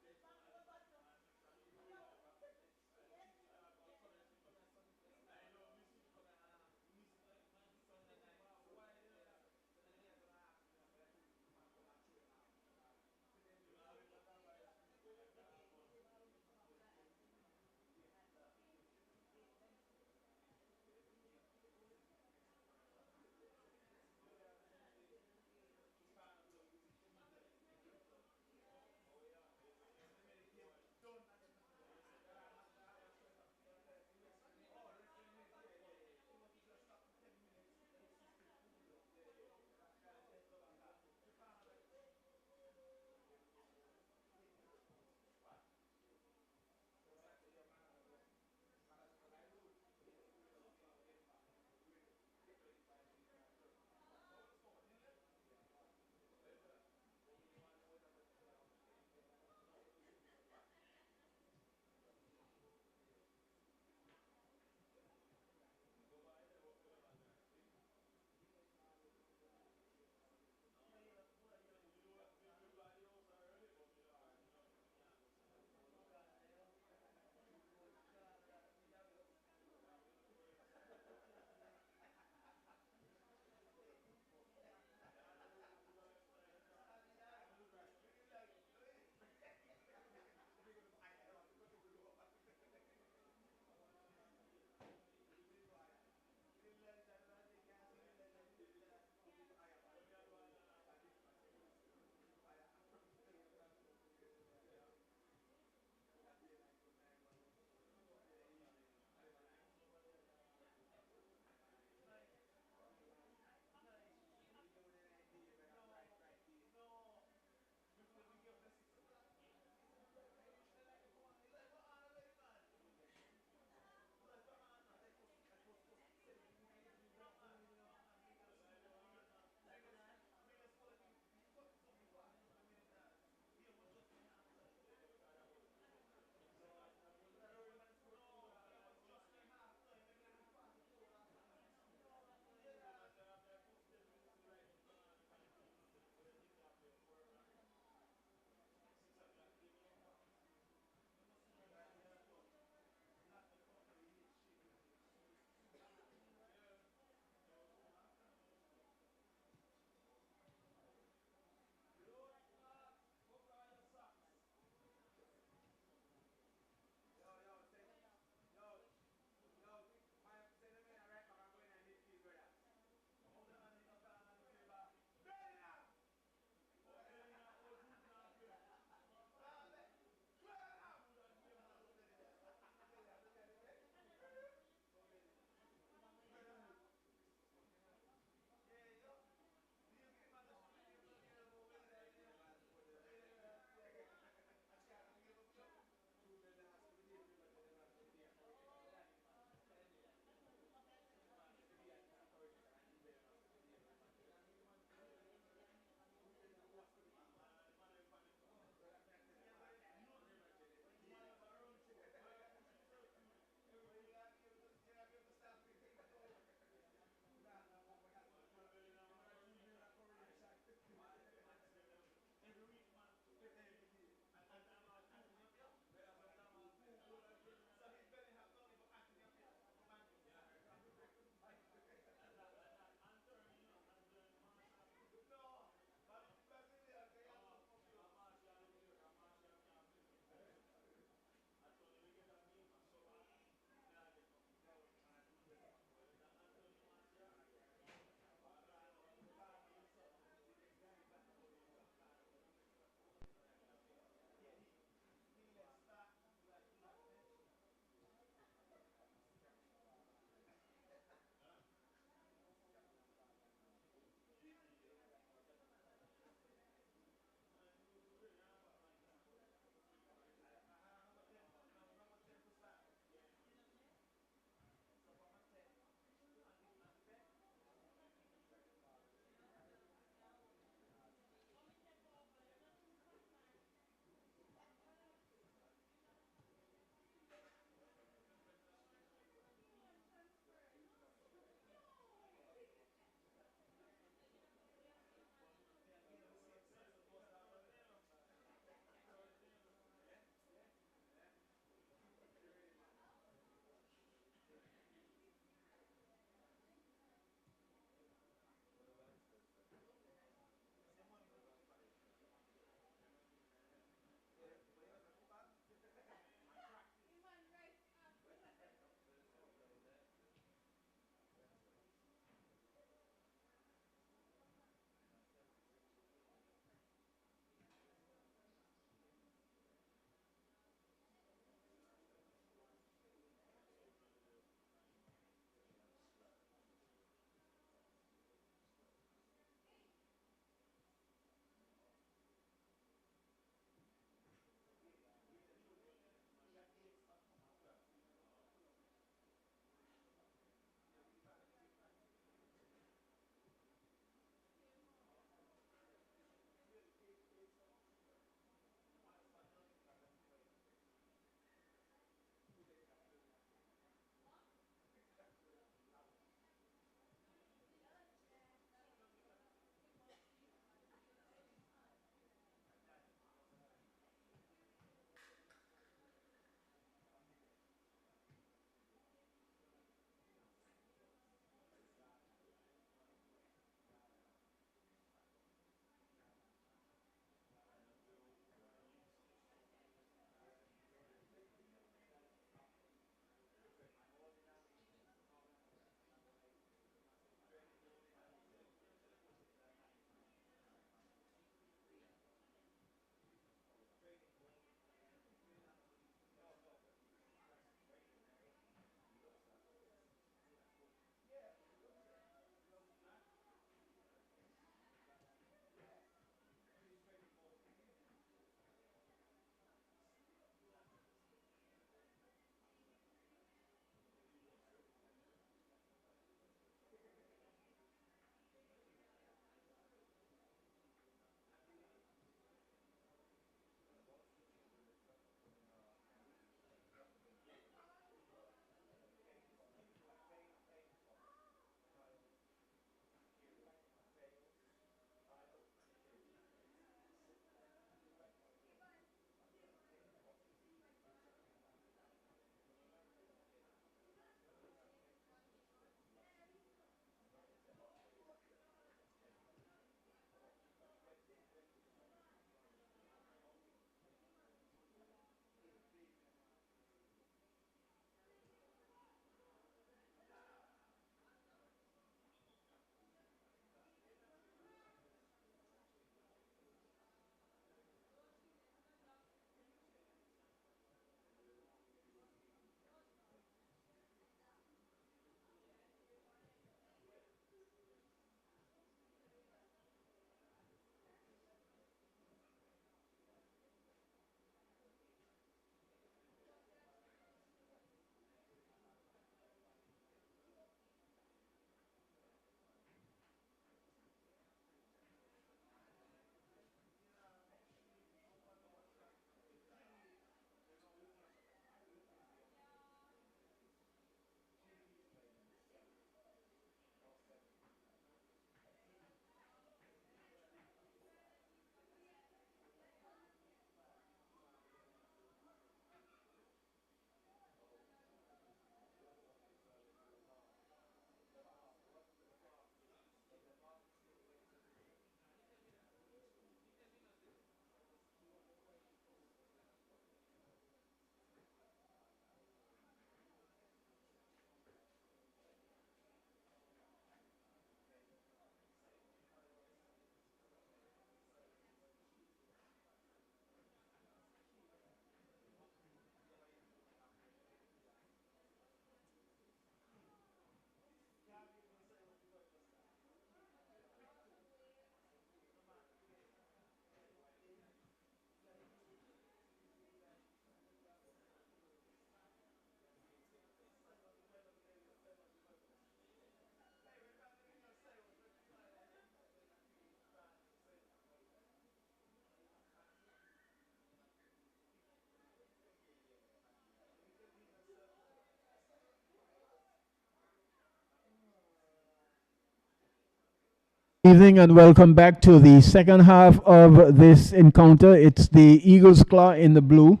Evening and welcome back to the second half of this encounter. It's the Eagles Claw in the blue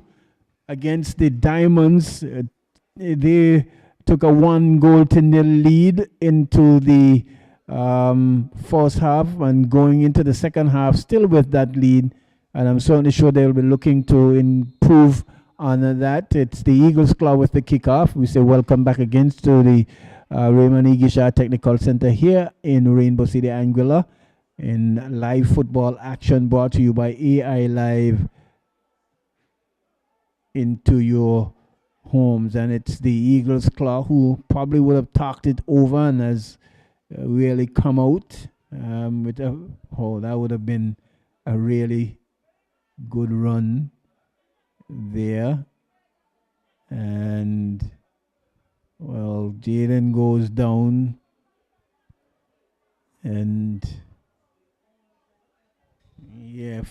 against the Diamonds. They took a 1-goal-to-nil lead into the first half and going into the second half still with that lead. And I'm certainly sure they'll be looking to improve on that. It's the Eagles Claw with the kickoff. We say welcome back again to the Raymond Igisha Technical Center here in Rainbow City, Anguilla, in live football action brought to you by AI Live into your homes. And it's the Eagles Claw who probably would have talked it over and has really come out with that would have been a really good run there. And well, Jaden goes down, and yeah,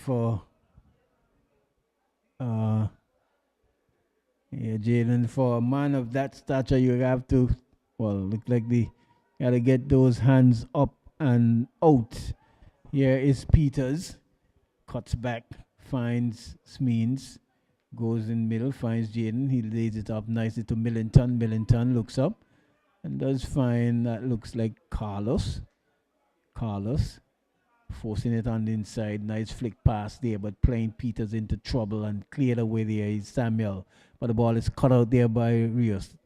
Jaden, for a man of that stature, you have to, look like you gotta get those hands up and out. Here is Peters, cuts back, finds Smeens, goes in middle, finds Jaden. He lays it up nicely to Millington. Millington looks up and does find that looks like Carlos. Carlos forcing it on the inside. Nice flick pass there, but playing Peters into trouble and cleared away there is Samuel. But the ball is cut out there by Rios,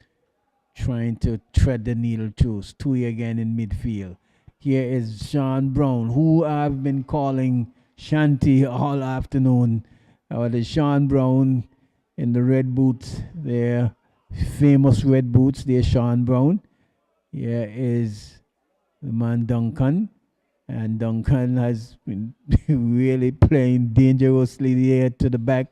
trying to thread the needle too. Stewie again in midfield. Here is Sean Brown, who I've been calling Shanty all afternoon. The Sean Brown in the red boots there, famous red boots there, Sean Brown. Here is the man Duncan. And Duncan has been really playing dangerously there to the back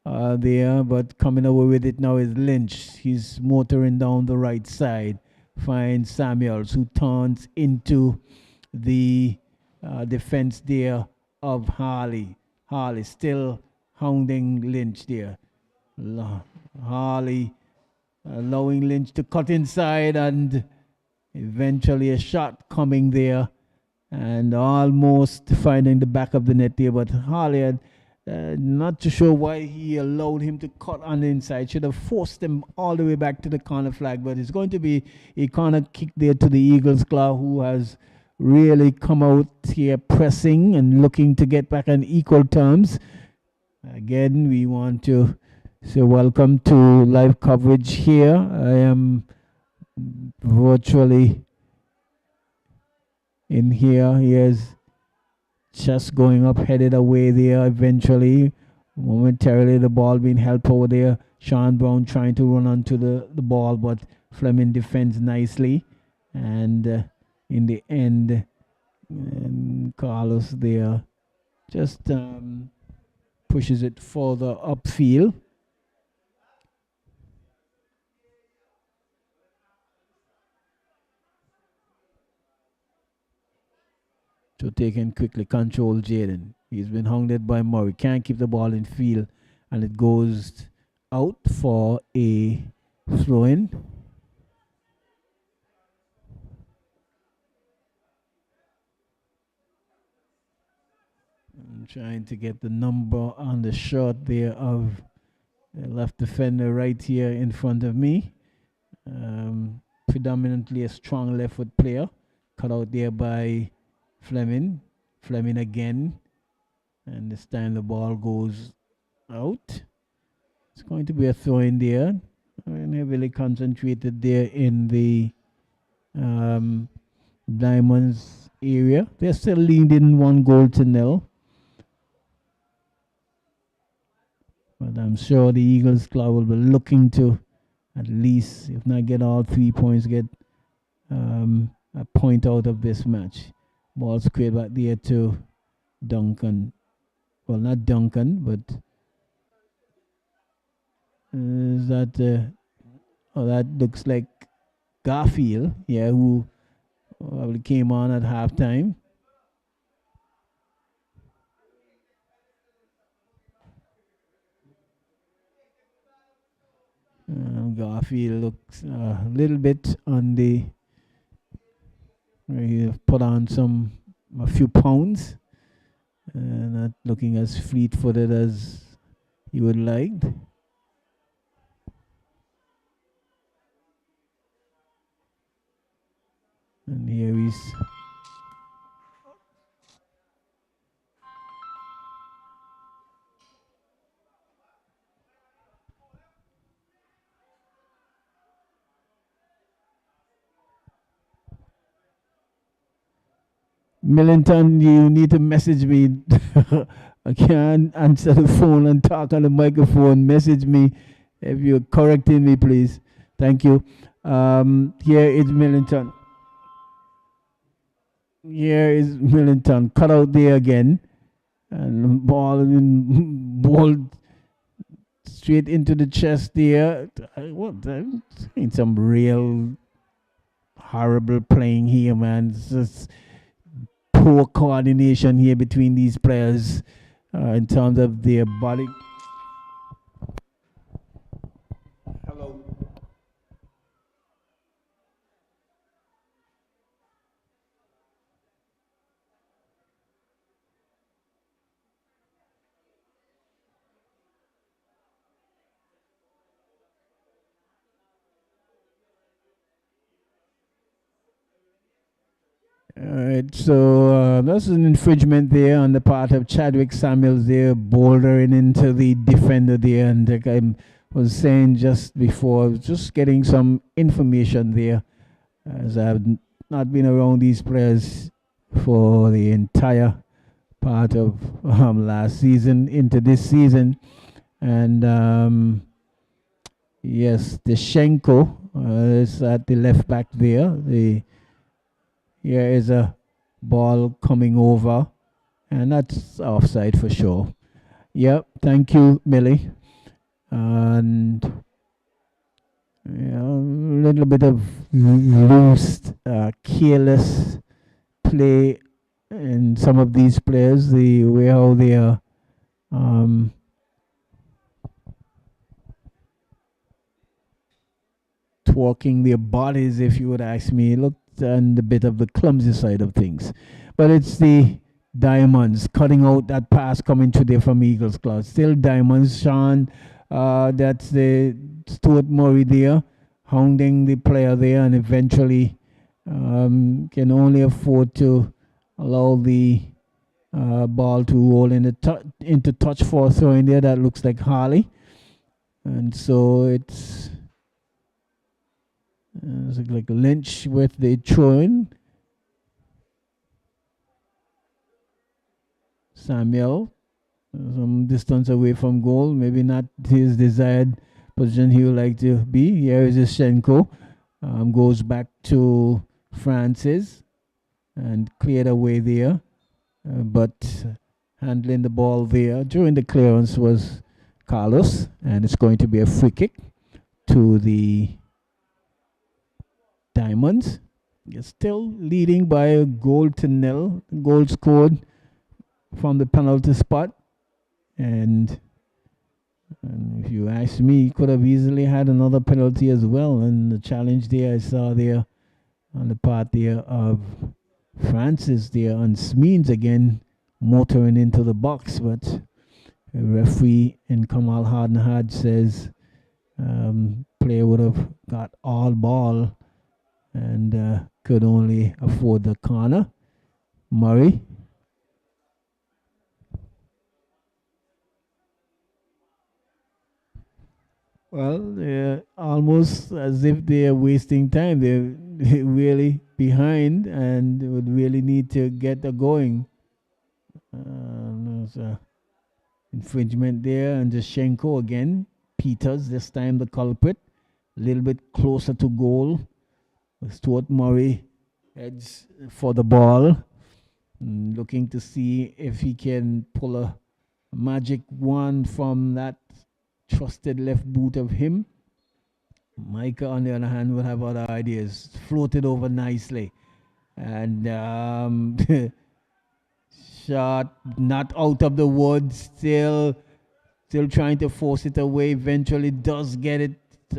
there, but coming away with it now is Lynch. He's motoring down the right side. Finds Samuels, who turns into the defense there of Harley. Harley still hounding Lynch there. Harley allowing Lynch to cut inside, and eventually a shot coming there and almost finding the back of the net there. But Harley had not too sure why he allowed him to cut on the inside. Should have forced him all the way back to the corner flag. But it's going to be a corner kick there to the Eagles Claw, who has really come out here pressing and looking to get back on equal terms. Again, we want to say welcome to live coverage here. I am virtually in here. Here's just going up, headed away there eventually. Momentarily, the ball being held over there. Sean Brown trying to run onto the ball, but Fleming defends nicely. And in the end, Carlos there just pushes it further upfield. To take and quickly control Jaden. He's been hounded by Murray. Can't keep the ball in field, and it goes out for a throw-in. I'm trying to get the number on the shirt there of the left defender right here in front of me. Predominantly a strong left foot player. Cut out there by Fleming. Fleming again. And this time the ball goes out. It's going to be a throw in there. And heavily concentrated there in the Diamonds area. They're still leading 1-0. But I'm sure the Eagles Club will be looking to at least, if not get all 3 points, get a point out of this match. Ball squared back there to Duncan. Well, not Duncan, but is that that looks like Garfield, who probably came on at halftime. Garfield looks a little bit on the. He put on some a few pounds, not looking as fleet-footed as he would like. And here he's Millington, you need to message me. I can't answer the phone and talk on the microphone. Message me if you're correcting me, please. Thank you. Here is Millington. Here is Millington. Cut out there again. And ball straight into the chest there. What? Ain't some real horrible playing here, man. It's just poor coordination here between these players in terms of their body. Hello. All right, so that's an infringement there on the part of Chadwick Samuels there, bouldering into the defender there. And like I was saying just before, I was just getting some information there, as I've not been around these players for the entire part of last season into this season. And yes, the Shenko is at the left back there. Here is a ball coming over, and that's offside for sure. Yep, thank you, Millie. And a little bit of loose, careless play in some of these players. The way how they are twerking their bodies, if you would ask me. Looked on the bit of the clumsy side of things. But it's the Diamonds cutting out that pass coming to there from Eagles Club. Still Diamonds, Sean. That's the Stuart Murray there, hounding the player there, and eventually can only afford to allow the ball to roll into touch for a throw in there. That looks like Harley. And so it's like Lynch with the throw-in. Samuel, some distance away from goal, maybe not his desired position he would like to be. Here is Shenko, goes back to Francis and cleared away there, but handling the ball there during the clearance was Carlos, and it's going to be a free kick to the Diamonds. You're still leading by a goal to nil. Goal scored from the penalty spot, and if you ask me, he could have easily had another penalty as well. And the challenge there I saw there on the part there of Francis there on Smeens again motoring into the box, but a referee in Kamal Hardenhad says player would have got all ball and could only afford the corner. Murray. Well, they're almost as if they're wasting time. They're really behind and they would really need to get going. There's a infringement there, and Jashenko again. Peters, this time the culprit. A little bit closer to goal. Stuart Murray heads for the ball, looking to see if he can pull a magic wand from that trusted left boot of him. Micah, on the other hand, would have other ideas. Floated over nicely. And shot not out of the woods, still trying to force it away. Eventually does get it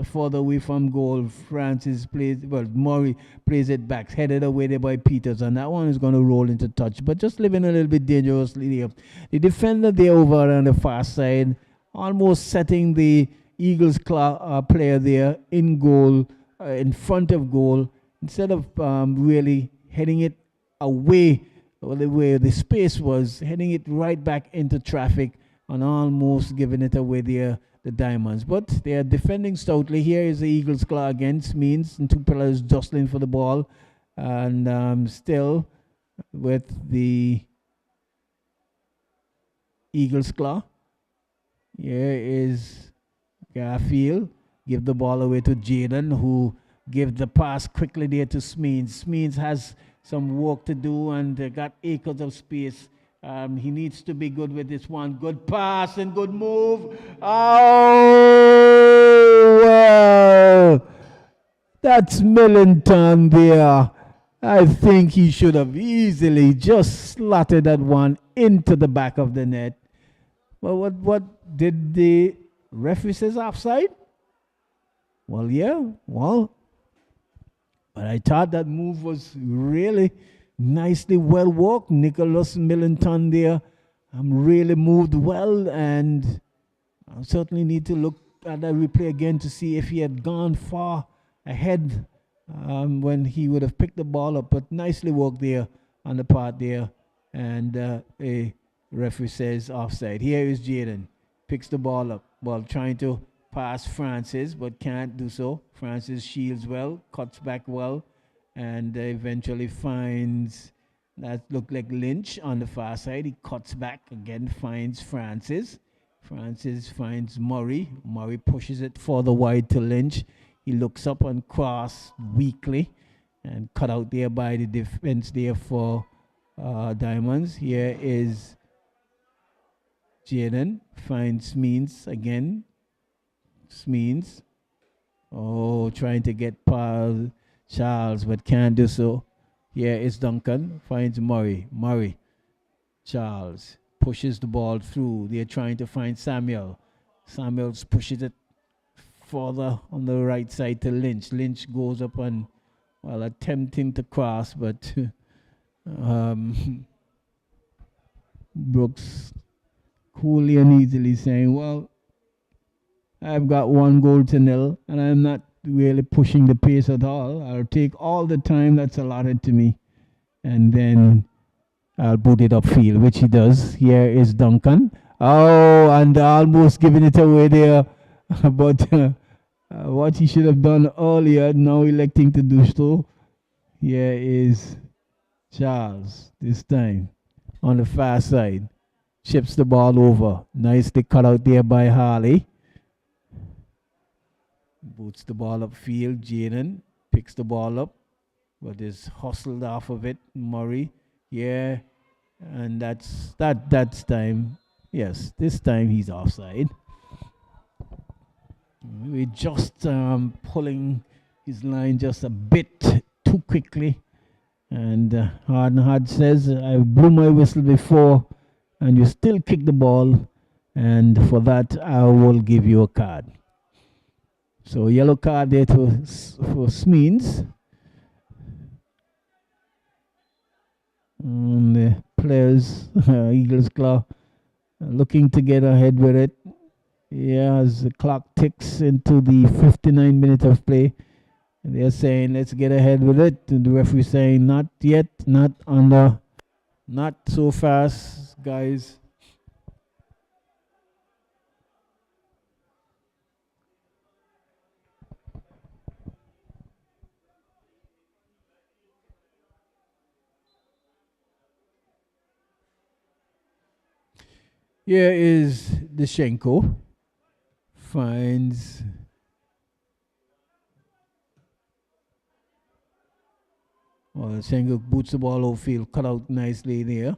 further away from goal. Francis plays, well, Murray plays it back, headed away there by Peters, and that one is going to roll into touch, but just living a little bit dangerously there. The defender there over on the far side, almost setting the Eagles player there in goal, in front of goal, instead of really heading it away, or the way the space was, heading it right back into traffic and almost giving it away there, the Diamonds. But they are defending stoutly. Here is the Eagles claw against Means, and two players jostling for the ball, and still with the Eagles claw. Here is Garfield. Give the ball away to Jaden, who give the pass quickly there to Smeens. Smeens has some work to do and got acres of space. He needs to be good with this one. Good pass and good move. Oh, well, that's Millington there. I think he should have easily just slotted that one into the back of the net. Well, what did the referee say offside? Well, yeah, well, but I thought that move was really nicely well worked. Nicholas Millington there really moved well, and I certainly need to look at that replay again to see if he had gone far ahead when he would have picked the ball up. But nicely worked there on the part there, and a referee says offside. Here is Jaden, picks the ball up while trying to pass Francis, but can't do so. Francis shields well, cuts back well, and eventually finds that looked like Lynch on the far side. He cuts back again, finds Francis. Francis finds Murray. Murray pushes it further wide to Lynch. He looks up and cross weakly and cut out there by the defense there for Diamonds. Here is Jaden, finds Smeens again. Smeens, trying to get past Charles, but can't do so. Here is Duncan, finds Murray. Murray, Charles, pushes the ball through. They're trying to find Samuel. Samuels pushes it further on the right side to Lynch. Lynch goes up and, well, attempting to cross, but Brooks coolly and easily saying, well, I've got 1-0, and I'm not really pushing the pace at all. I'll take all the time that's allotted to me, and then I'll boot it upfield, which he does. Here is Duncan. Oh, and almost giving it away there. But what he should have done earlier, now electing to do so. Here is Charles, this time on the far side. Chips the ball over. Nicely cut out there by Harley. Boots the ball upfield. Jaden picks the ball up, but is hustled off of it. Murray, yeah, and that's time. Yes, this time he's offside. We're just pulling his line just a bit too quickly, and Hard says, "I blew my whistle before, and you still kick the ball, and for that I will give you a card." So yellow card there for Smeens. And the players, Eagles Claw, looking to get ahead with it. Yeah, as the clock ticks into the 59 minutes of play, and they're saying, let's get ahead with it. And the referee saying, not yet, not so fast, guys. Here is Deshenko. Finds Deshenko boots the ball outfield, cut out nicely there.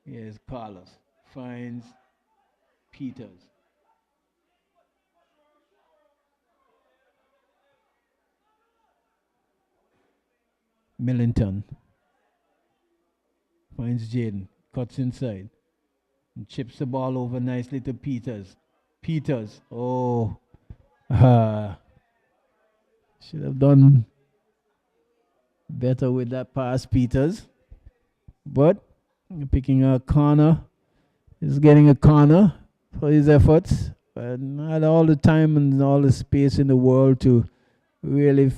Here's Carlos. Finds Peters. Millington. Finds Jaden. Cuts inside. And chips the ball over nicely to Peters. Peters, oh, uh, should have done better with that pass, Peters. But picking a corner, is getting a corner for his efforts. But not all the time and all the space in the world to really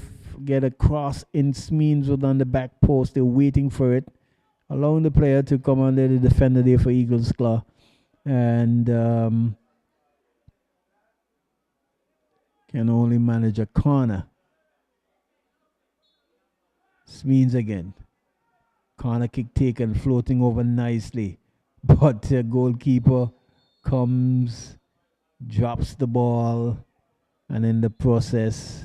get a cross in. Means was on the back post. They're waiting for it, allowing the player to come under the defender there for Eagles Claw. And can only manage a corner. Smeens again. Corner kick taken, floating over nicely. But the goalkeeper comes, drops the ball, and in the process,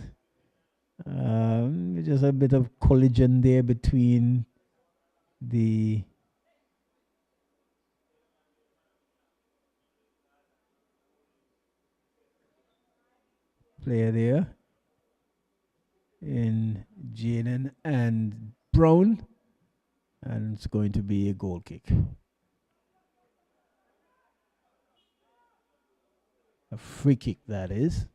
just a bit of collision there between the player there in Jaden and Brown, and it's going to be a goal kick. A free kick, that is.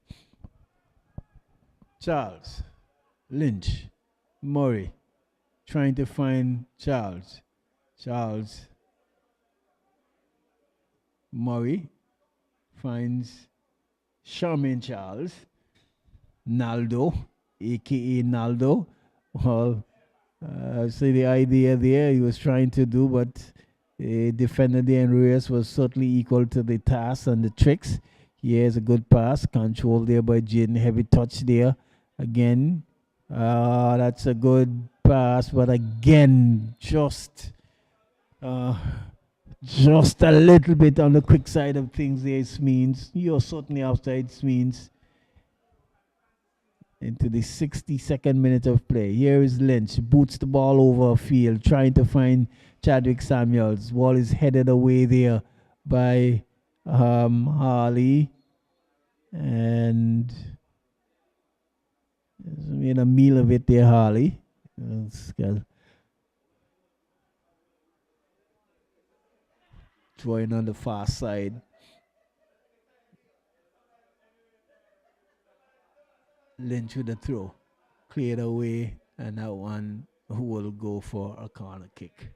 Charles, Lynch, Murray, trying to find Charles. Charles, Murray finds Charmaine Charles. Naldo, aka Naldo. Well, see the idea there he was trying to do, but the defender there in Reyes was certainly equal to the task and the tricks. Here's a good pass, control there by Jaden. Heavy touch there again. That's a good pass, but again, just a little bit on the quick side of things there. Means you're certainly outside. Means into the 62nd minute of play. Here is Lynch, boots the ball over a field, trying to find Chadwick Samuels. Ball is headed away there by Harley, and made a meal of it there, Harley. Throwing on the far side. Lynch with the throw, cleared away, and that one who will go for a corner kick.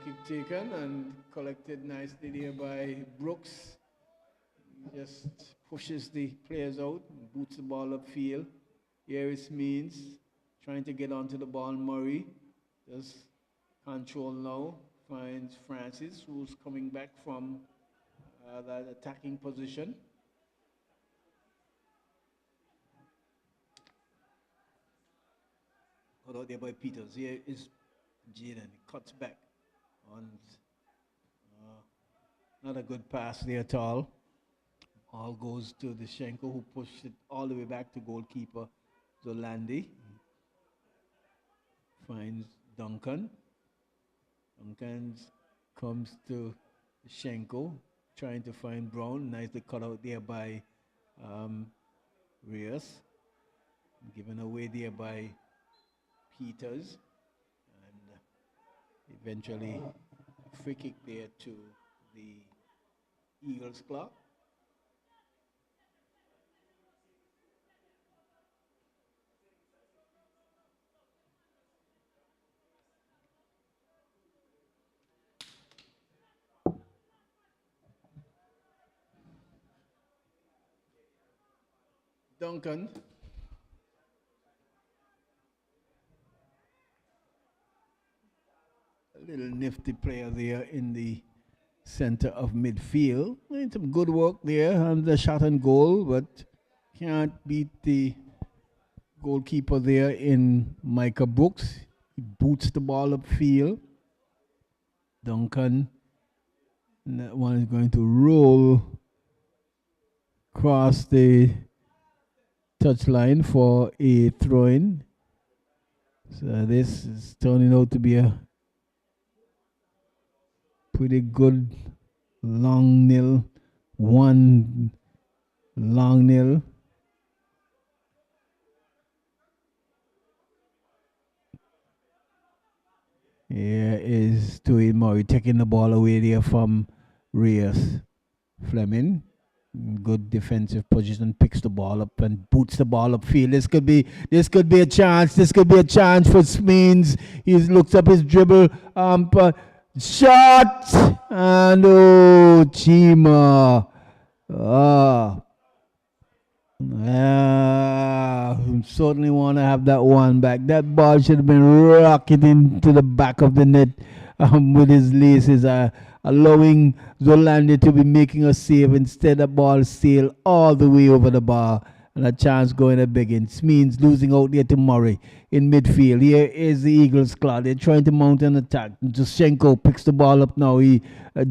Kick taken and collected nicely there by Brooks. He just pushes the players out, boots the ball upfield. Here is Means trying to get onto the ball. Murray does control now, finds Francis, who's coming back from that attacking position. Hold out there by Peters. Here is Jaden. Cuts back on not a good pass there at all. All goes to the Shenko, who pushed it all the way back to goalkeeper Zolandi. Finds Duncan. Duncan comes to Shenko, trying to find Brown. Nicely cut out there by Reyes. Given away there by Peters. Eventually, free kick there to the Eagles Club. Duncan. Little nifty player there in the center of midfield. Some good work there on the shot and goal, but can't beat the goalkeeper there in Micah Brooks. He boots the ball upfield. Duncan And that one is going to roll across the touchline for a throw-in. So this is turning out to be a pretty good long nil. One long nil. Here is Tui Murray taking the ball away there from Reyes. Fleming, good defensive position, picks the ball up and boots the ball upfield. This could be a chance. This could be a chance for Smeens. He looks up his dribble, shot, and oh, Chima. Certainly want to have that one back. That ball should have been rocketed into the back of the net with his laces, allowing Zolandi to be making a save. Instead, the ball sailed all the way over the bar. And a chance going to Biggins. Means losing out there to Murray in midfield. Here is the Eagles' claw. They're trying to mount an attack. Jushenko picks the ball up now. He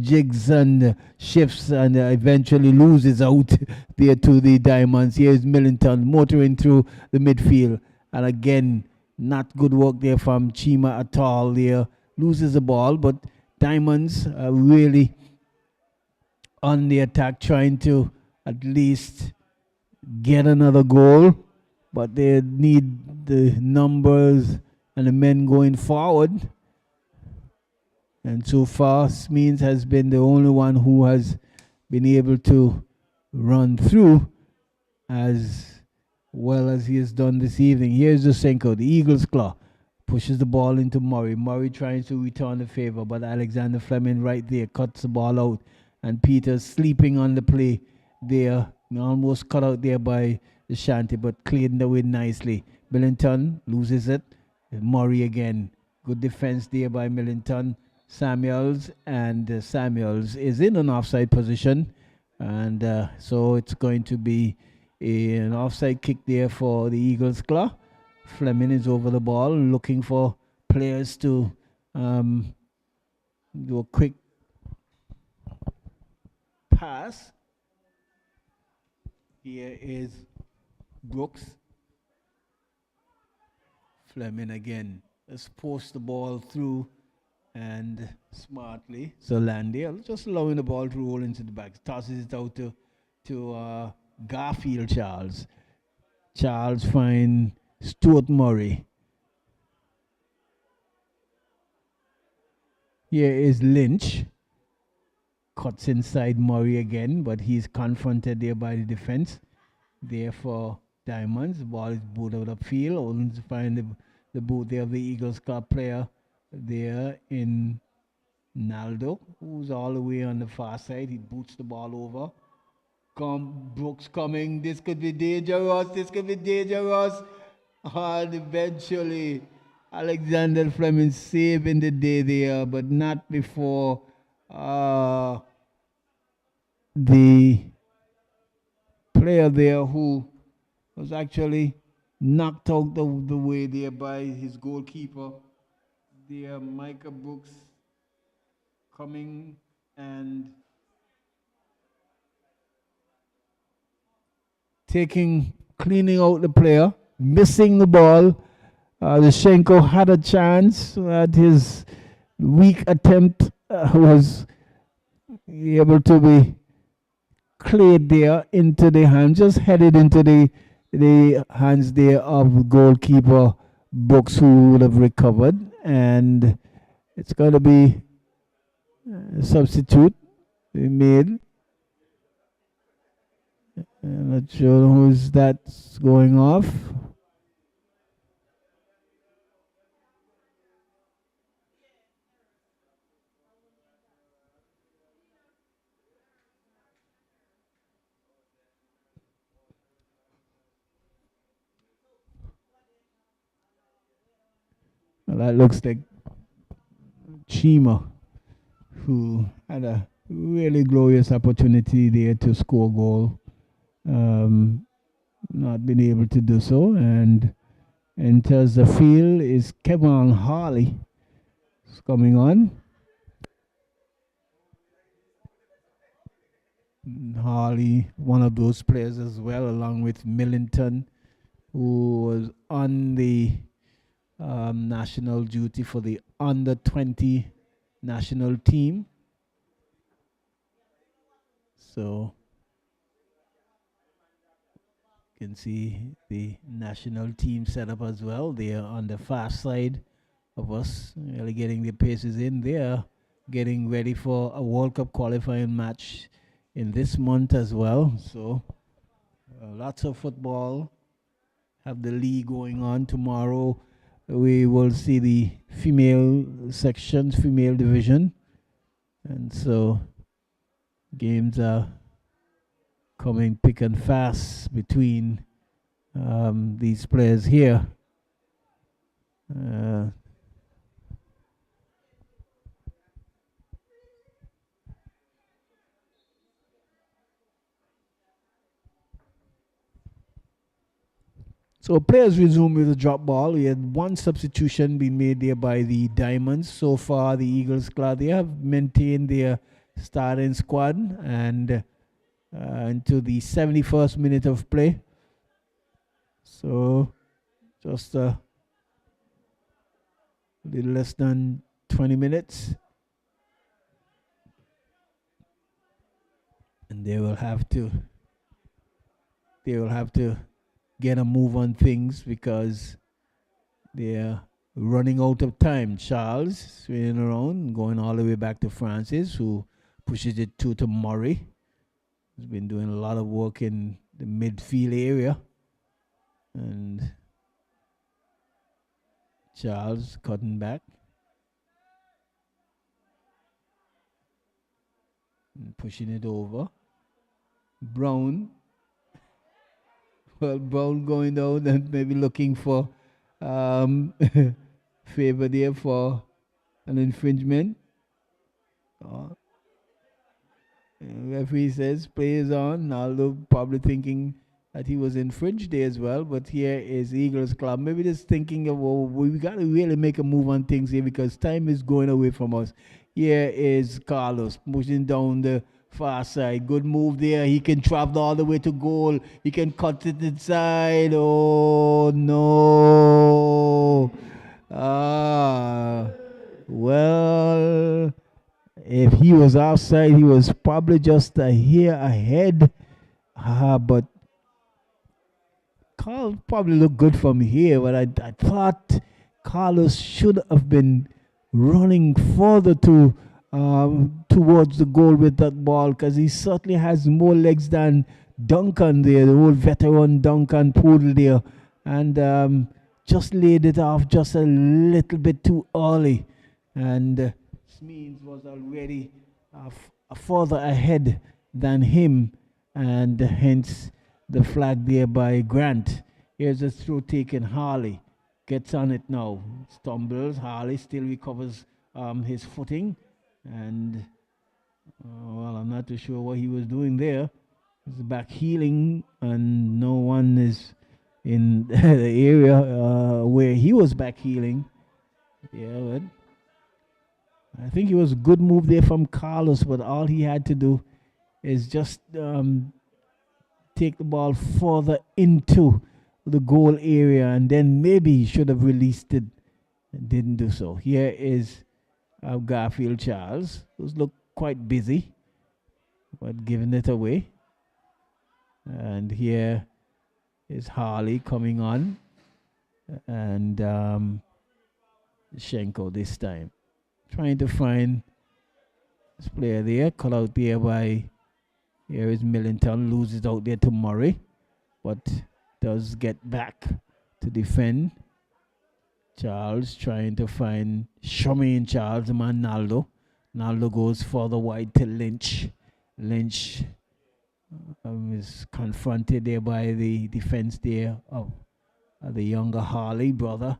jigs and shifts and eventually loses out there to the Diamonds. Here's Millington motoring through the midfield. And again, not good work there from Chima at all there. Loses the ball, but Diamonds are really on the attack, trying to at least get another goal, but they need the numbers and the men going forward. And so far, Smeens has been the only one who has been able to run through as well as he has done this evening. Here's Zusenko, the Eagles' claw, pushes the ball into Murray. Murray trying to return the favor, but Alexander Fleming right there cuts the ball out, and Peters sleeping on the play there. Almost cut out there by the Shanty, but cleared away nicely. Millington loses it. Murray again. Good defense there by Millington. Samuels, and Samuels is in an offside position. And so it's going to be an offside kick there for the Eagles' claw. Fleming is over the ball, looking for players to do a quick pass. Here is Brooks. Fleming again. Let's post the ball through and smartly. So Landale just allowing the ball to roll into the back. Tosses it out to Garfield Charles. Charles finds Stuart Murray. Here is Lynch. Cuts inside Murray again, but he's confronted there by the defense. Therefore, Diamonds. The ball is booted out of field. Only to find the boot there of the Eagles Club player there in Naldo, who's all the way on the far side. He boots the ball over. Brooks coming. This could be dangerous. This could be dangerous. And eventually, Alexander Fleming saving the day there, but not before the player there who was actually knocked out the way there by his goalkeeper. There, Micah Brooks coming and cleaning out the player, missing the ball. Shenko had a chance at his weak attempt was able to be cleared there into the hands, just headed into the hands there of goalkeeper Brooks, who would have recovered. And it's going to be a substitute made. I'm not sure who's that's going off. Well, that looks like Chima, who had a really glorious opportunity there to score a goal. Not been able to do so, and enters the field is Kevin Harley. It's coming on. Harley, one of those players as well, along with Millington, who was on the national duty for the under 20 national team. So you can see the national team set up as well. They are on the fast side of us, really getting the paces in. They are getting ready for a World Cup qualifying match in this month as well. So lots of football. Have the league going on tomorrow. We will see the female sections, female division, and so games are coming thick and fast between these players here. So players resume with a drop ball. We had one substitution being made there by the Diamonds. So far, the Eagles club, they have maintained their starting squad and into the 71st minute of play. So just a little less than 20 minutes. And they will have to get a move on things because they're running out of time. Charles swinging around, going all the way back to Francis, who pushes it to Murray. He's been doing a lot of work in the midfield area. And Charles cutting back. And pushing it over. Brown. Well, Brown going down and maybe looking for favor there for an infringement. Referee says play is on, although probably thinking that he was infringed there as well. But here is Eagles Club. Maybe just thinking of, well, we got to really make a move on things here because time is going away from us. Here is Carlos pushing down the far side. Good move there. He can travel all the way to goal. He can cut it inside. Oh, no. Well, if he was outside, he was probably just a hair ahead. But Carl probably looked good from here. But I thought Carlos should have been running further towards the goal with that ball because he certainly has more legs than Duncan there, the old veteran Duncan Poodle there. And just laid it off just a little bit too early. And Smeens was already further ahead than him, and hence the flag there by Grant. Here's a throw taken. Harley gets on it now. Stumbles. Harley still recovers his footing. And, well, I'm not too sure what he was doing there. He's back healing, and no one is in the area where he was back healing. Yeah, but I think it was a good move there from Carlos, but all he had to do is just take the ball further into the goal area, and then maybe he should have released it and didn't do so. Here is Garfield Charles, who's looked quite busy, but giving it away. And here is Harley coming on, and Schenko this time. Trying to find this player there, cut out there by, here is Millington, loses out there to Murray, but does get back to defend. Charles trying to find Shemaine Charles, the man Naldo. Naldo goes further wide to Lynch. Lynch is confronted there by the defense there of the younger Harley brother.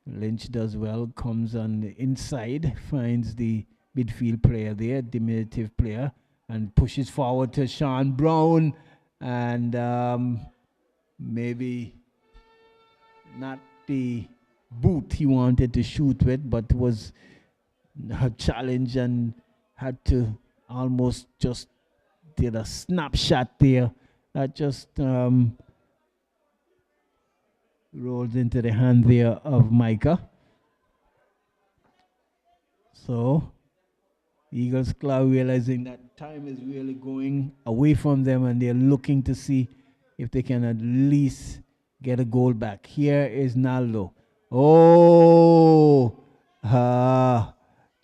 Lynch does well, comes on the inside, finds the midfield player there, diminutive player, and pushes forward to Sean Brown. And maybe not the boot he wanted to shoot with, but was a challenge and had to almost just did a snapshot there that just rolls into the hand there of Micah. So Eagles Club realizing that time is really going away from them, and they're looking to see if they can at least get a goal back. Here is Naldo. Oh,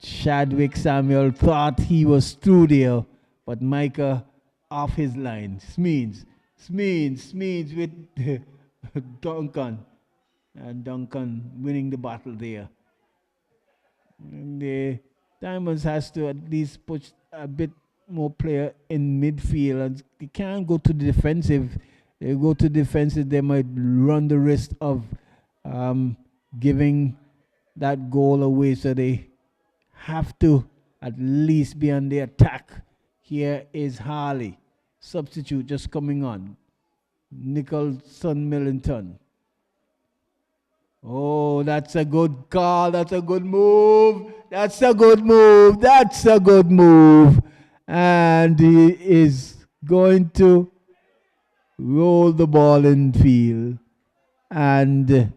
Chadwick Samuel thought he was through there, but Micah off his line. Smeens with Duncan, and Duncan winning the battle there. And the Diamonds has to at least push a bit more player in midfield, and they can't go to the defensive. They go to defensive, they might run the risk of giving that goal away. So they have to at least be on the attack. Here is Harley, substitute just coming on. Nicholson Millington. Oh, that's a good call. That's a good move. That's a good move. That's a good move. And he is going to roll the ball in field. And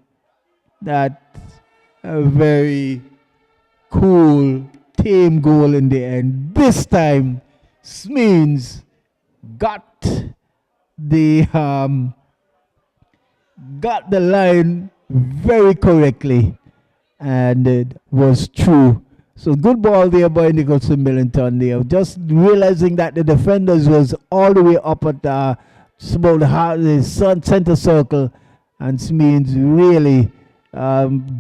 that's a very cool, tame goal in the end. This time, Smeens got the line very correctly, and it was true. So good ball there by Nicholson Millington there. Just realizing that the defenders was all the way up at about the center circle, and Smeens really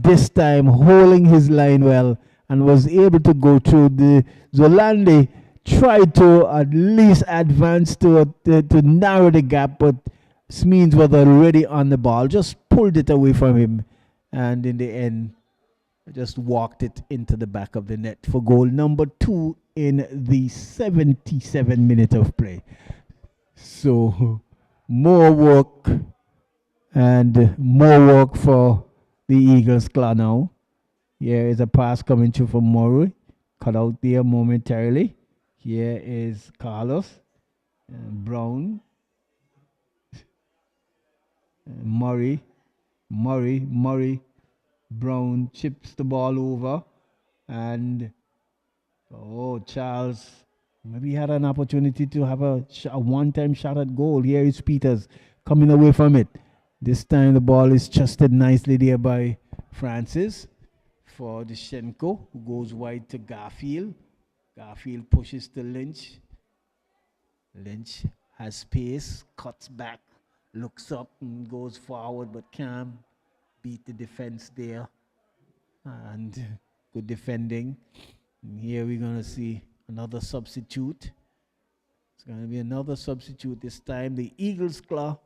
this time holding his line well and was able to go through. The Zolande tried to at least advance to narrow the gap, but Smeens was already on the ball, just pulled it away from him, and in the end just walked it into the back of the net for goal number 2 in the 77 minute of play. So more work for the Eagles Claw now. Here is a pass coming through from Murray, cut out there momentarily. Here is Carlos and Brown. Murray, Brown chips the ball over, and Charles maybe had an opportunity to have a one-time shot at goal. Here is Peters coming away from it. This time the ball is chested nicely there by Francis for Deshenko, who goes wide to Garfield. Garfield pushes to Lynch. Lynch has pace, cuts back, looks up and goes forward, but can't beat the defense there. And good defending. And here we're going to see another substitute. It's going to be another substitute this time. The Eagles Claw,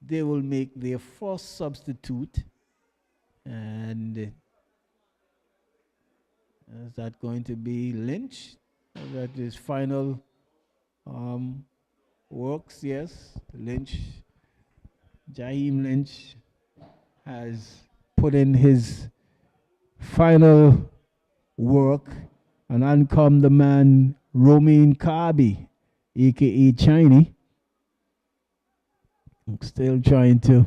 they will make their first substitute. And is that going to be Lynch? That is final works, yes. Lynch. Jaheim Lynch has put in his final work, and on come the man Romain Kabi, aka Chinese. I'm still trying to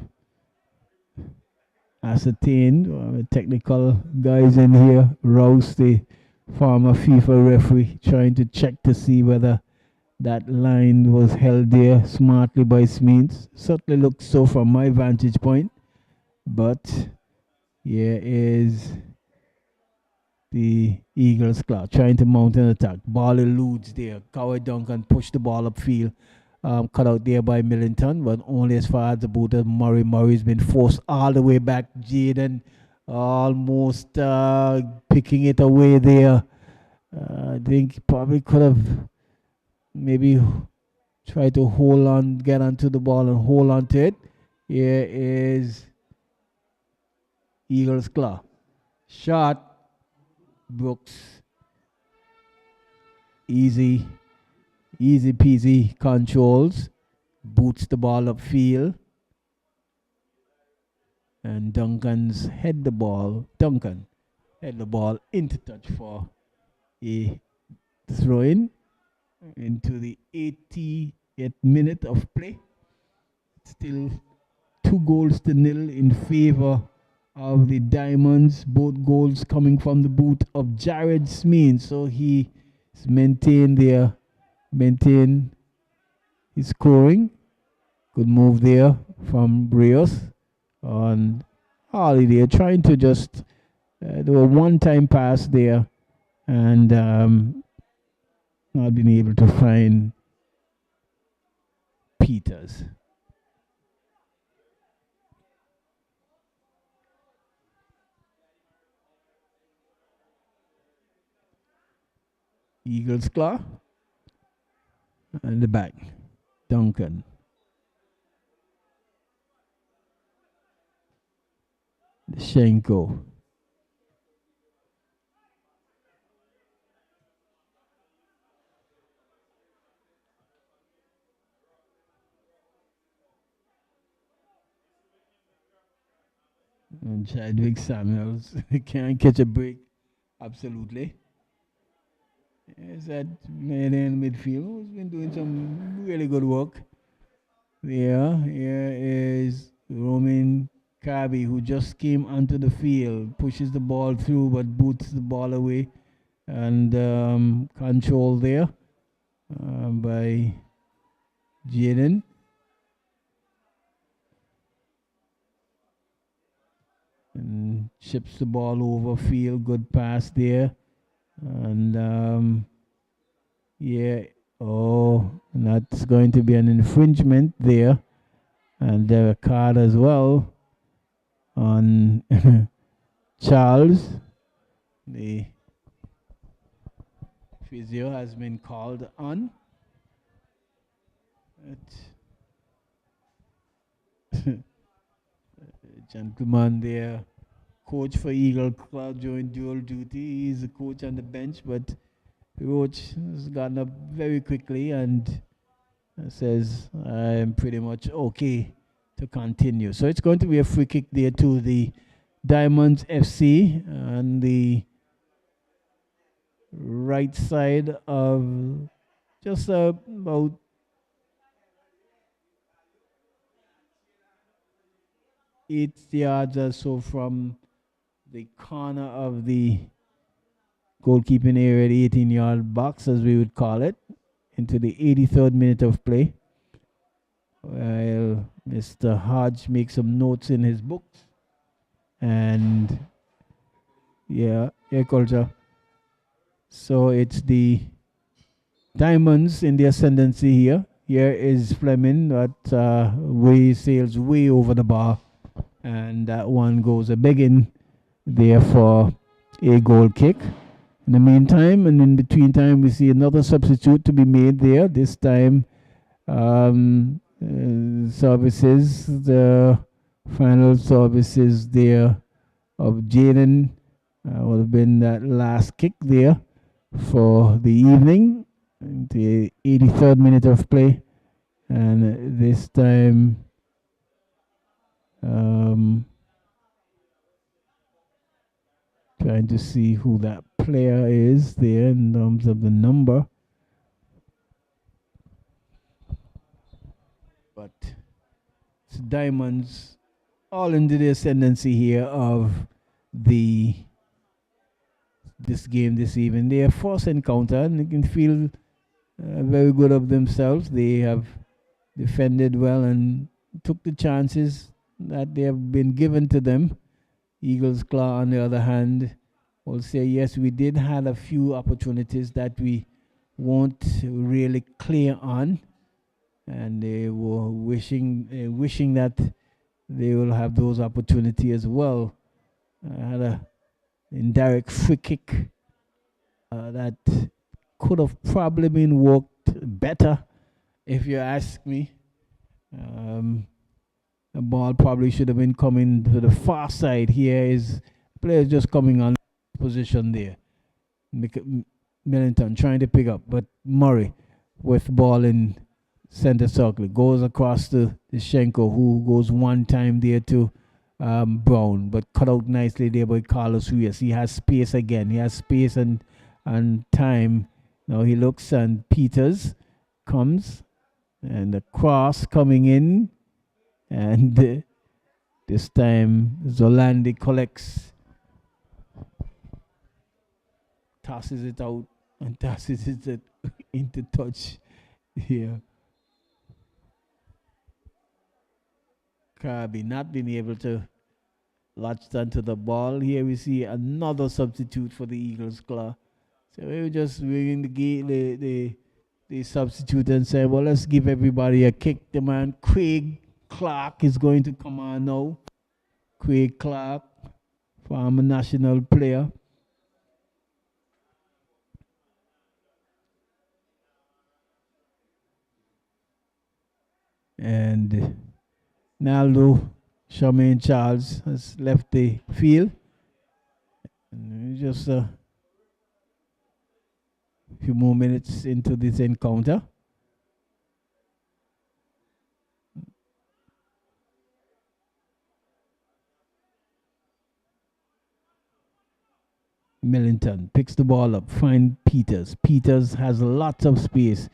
ascertain, technical guys in here, Rouse, the former FIFA referee, trying to check to see whether that line was held there smartly by Smeens. Certainly looks so from my vantage point. But here is the Eagles Claw trying to mount an attack. Ball eludes there. Cowie Duncan pushed the ball upfield. Cut out there by Millington, but only as far as about Murray. Murray's been forced all the way back. Jaden almost picking it away there. I think he probably could have maybe tried to hold on, get onto the ball and hold on to it. Here is Eagles Claw. Shot. Brooks. Easy peasy controls. Boots the ball upfield. And Duncan head the ball into touch for a throw-in. into the 80th minute of play. Still 2 goals to nil in favor of the Diamonds. Both goals coming from the boot of Jared Smeen. So he maintain his scoring. Good move there from Brios on Harley there, trying to just do a one-time pass there and not being able to find Peters. Eagles claw and the back. Duncan. Shenko. And Chadwick Samuels can't catch a break. Absolutely. Is that man in midfield who's been doing some really good work. There, here is Roman Kabi, who just came onto the field, pushes the ball through but boots the ball away, and control there by Jaden. And chips the ball over field. Good pass there. And yeah, oh, and that's going to be an infringement there. And a card as well on Charles. The physio has been called on. Gentleman there, coach for Eagle Club, joined dual duty. He's a coach on the bench, but Roach has gotten up very quickly and says, I'm pretty much okay to continue. So it's going to be a free kick there to the Diamonds FC on the right side of just about 8 yards or so from the corner of the goalkeeping area, the 18-yard box, as we would call it, into the 83rd minute of play. While Mr. Hodge makes some notes in his books. And yeah, culture. So it's the Diamonds in the ascendancy here. Here is Fleming that sails way over the bar. And that one goes a begging there for a goal kick. In the meantime, and in between time, we see another substitute to be made there. This time, services, the final services there of Jaden would have been that last kick there for the evening, the 83rd minute of play. And this time, trying to see who that player is there in terms of the number. But it's Diamonds all into the ascendancy here of this game this evening. Their first encounter, and they can feel very good of themselves. They have defended well and took the chances that they have been given to them. Eagles Claw, on the other hand, will say, yes, we did have a few opportunities that we weren't really clear on. And they were wishing that they will have those opportunities as well. Had an indirect free kick that could have probably been worked better, if you ask me. The ball probably should have been coming to the far side. Here is players just coming on position there. Millington trying to pick up, but Murray with the ball in center circle goes across to Shenko, who goes one time there to Brown, but cut out nicely there by Carlos Reyes. He has space again. He has space and time Now he looks and Peters comes and the cross coming in and this time Zolandi collects, tosses it out and tosses it into touch here. Kirby not being able to latch onto the ball. Here we see another substitute for the Eagles claw. So we were just bringing the substitute and say, well, let's give everybody a kick. The man Craig Clark is going to come on now. Craig Clark, former national player. And Naldo Charmaine Charles has left the field. And just a few more minutes into this encounter. Millington picks the ball up, finds Peters. Peters has lots of space.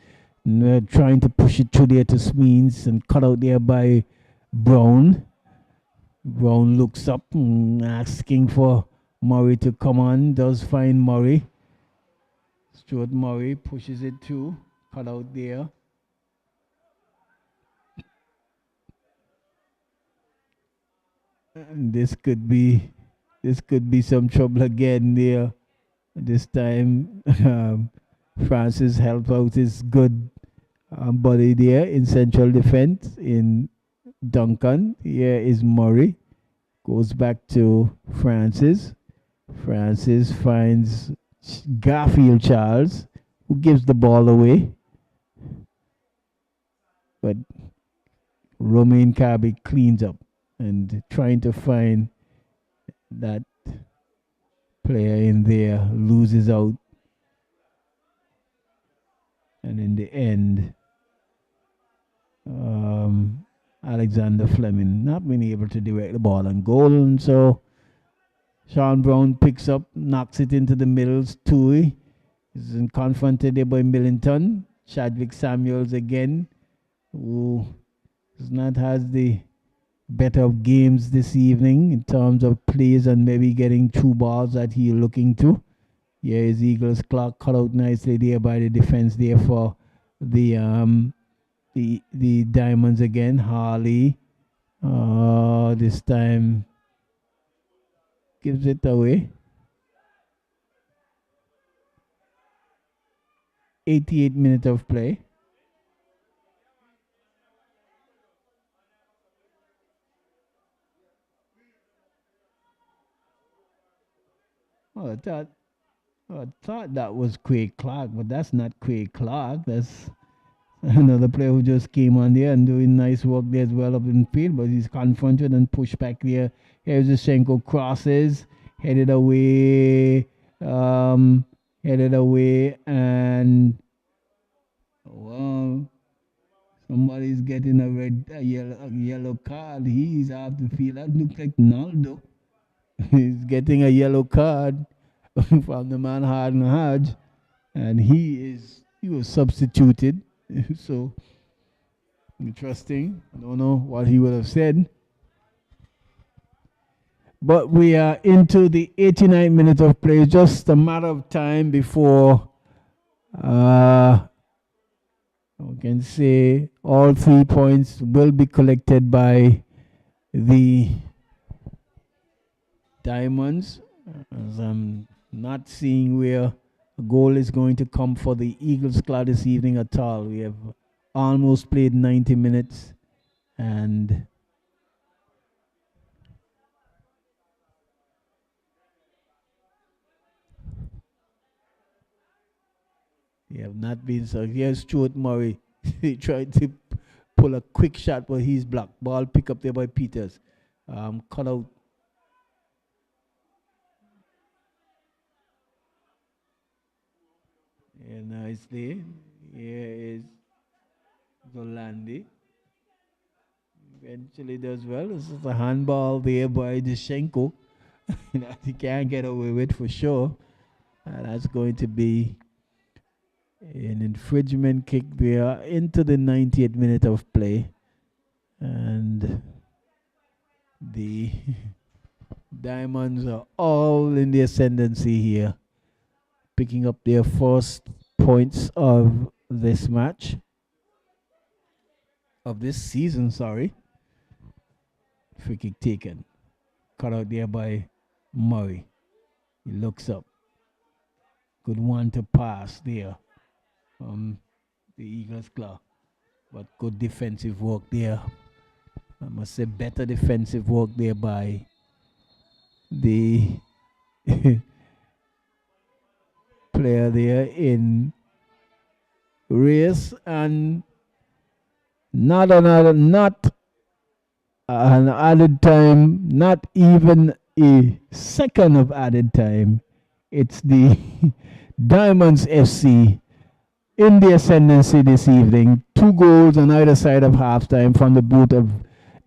And we're trying to push it through there to Smeens and cut out there by Brown. Brown looks up and asking for Murray to come on. Does find Murray. Stuart Murray pushes it through. Cut out there. And this could be some trouble again there. This time Francis helped out his good buddy there in central defense in Duncan. Here is Murray. Goes back to Francis. Francis finds Garfield Charles, who gives the ball away. But Romain Kirby cleans up and trying to find that player in there, loses out. And in the end, Alexander Fleming not being able to direct the ball on goal. And so Sean Brown picks up, knocks it into the middle. Tui is confronted there by Millington. Chadwick Samuels again, who does not has the better of games this evening in terms of plays and maybe getting two balls that he's looking to. Here is Eagles clock cut out nicely there by the defense there for the Diamonds again. Harley this time gives it away. 88 minutes of play. Oh, I thought that was Craig Clark, but that's not Craig Clark. That's another player who just came on there and doing nice work there as well up in the field, but he's confronted and pushed back there. Here's the Schenko crosses, headed away, and well, somebody's getting a yellow card. He's off the field. That looks like Naldo. He's getting a yellow card from the man Harden Hodge, and he was substituted. So interesting. I don't know what he would have said. But we are into the 89 minutes of play. Just a matter of time before we can say all 3 points will be collected by the Diamonds. As I'm not seeing where a goal is going to come for the Eagles club this evening at all. We have almost played 90 minutes and we have not been. So here's Stuart Murray. He tried to pull a quick shot, but he's blocked. Ball pick up there by Peters. Cut out. Yeah, nicely. Here is Zolandi. Eventually does well. This is a handball there by Deshenko. That he can't get away with for sure. That's going to be An infringement kick there into the 90th minute of play. And the Diamonds are all in the ascendancy here, picking up their first points of this match. Of this season, sorry. Free kick taken. Cut out there by Murray. He looks up. Good one to pass there from the Eagles claw. But good defensive work there. I must say better defensive work there by the player there in race, and not an added time, not even a second of added time. It's the Diamonds FC in the ascendancy this evening. 2 goals on either side of halftime from the boot of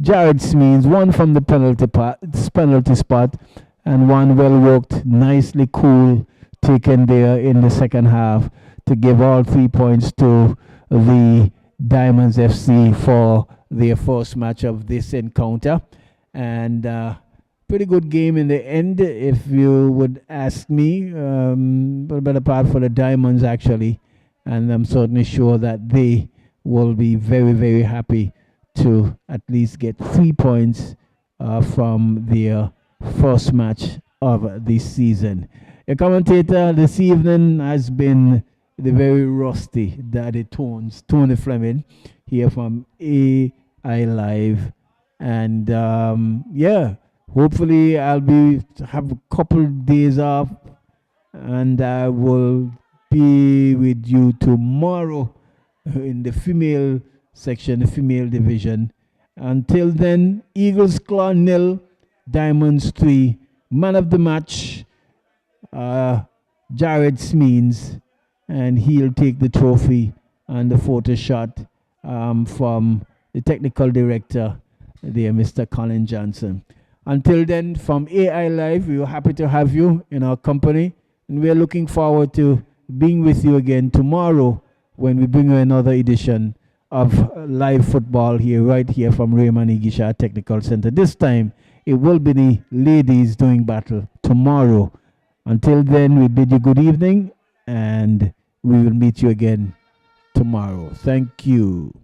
Jared Smeens, one from the penalty spot, and one well worked, nicely cool, taken there in the second half to give all 3 points to the Diamonds FC for their first match of this encounter. And pretty good game in the end, if you would ask me. But better part for the Diamonds, actually. And I'm certainly sure that they will be very, very happy to at least get 3 points from their first match of the season. Your commentator this evening has been the very rusty Daddy Tones, Tony Fleming, here from AI Live. And yeah, hopefully I'll have a couple days off, and I will be with you tomorrow in the female section, the female division. Until then, Eagles Claw 0, Diamonds 3. Man of the match, Jared Smeens, and he'll take the trophy and the photo shot from the technical director there, Mr. Colin Johnson. Until then, from AI Live, we are happy to have you in our company, and we are looking forward to being with you again tomorrow when we bring you another edition of live football here, right here from Raymond Igisha Technical Center. This time, it will be the ladies doing battle tomorrow. Until then, we bid you good evening, and we will meet you again tomorrow. Thank you.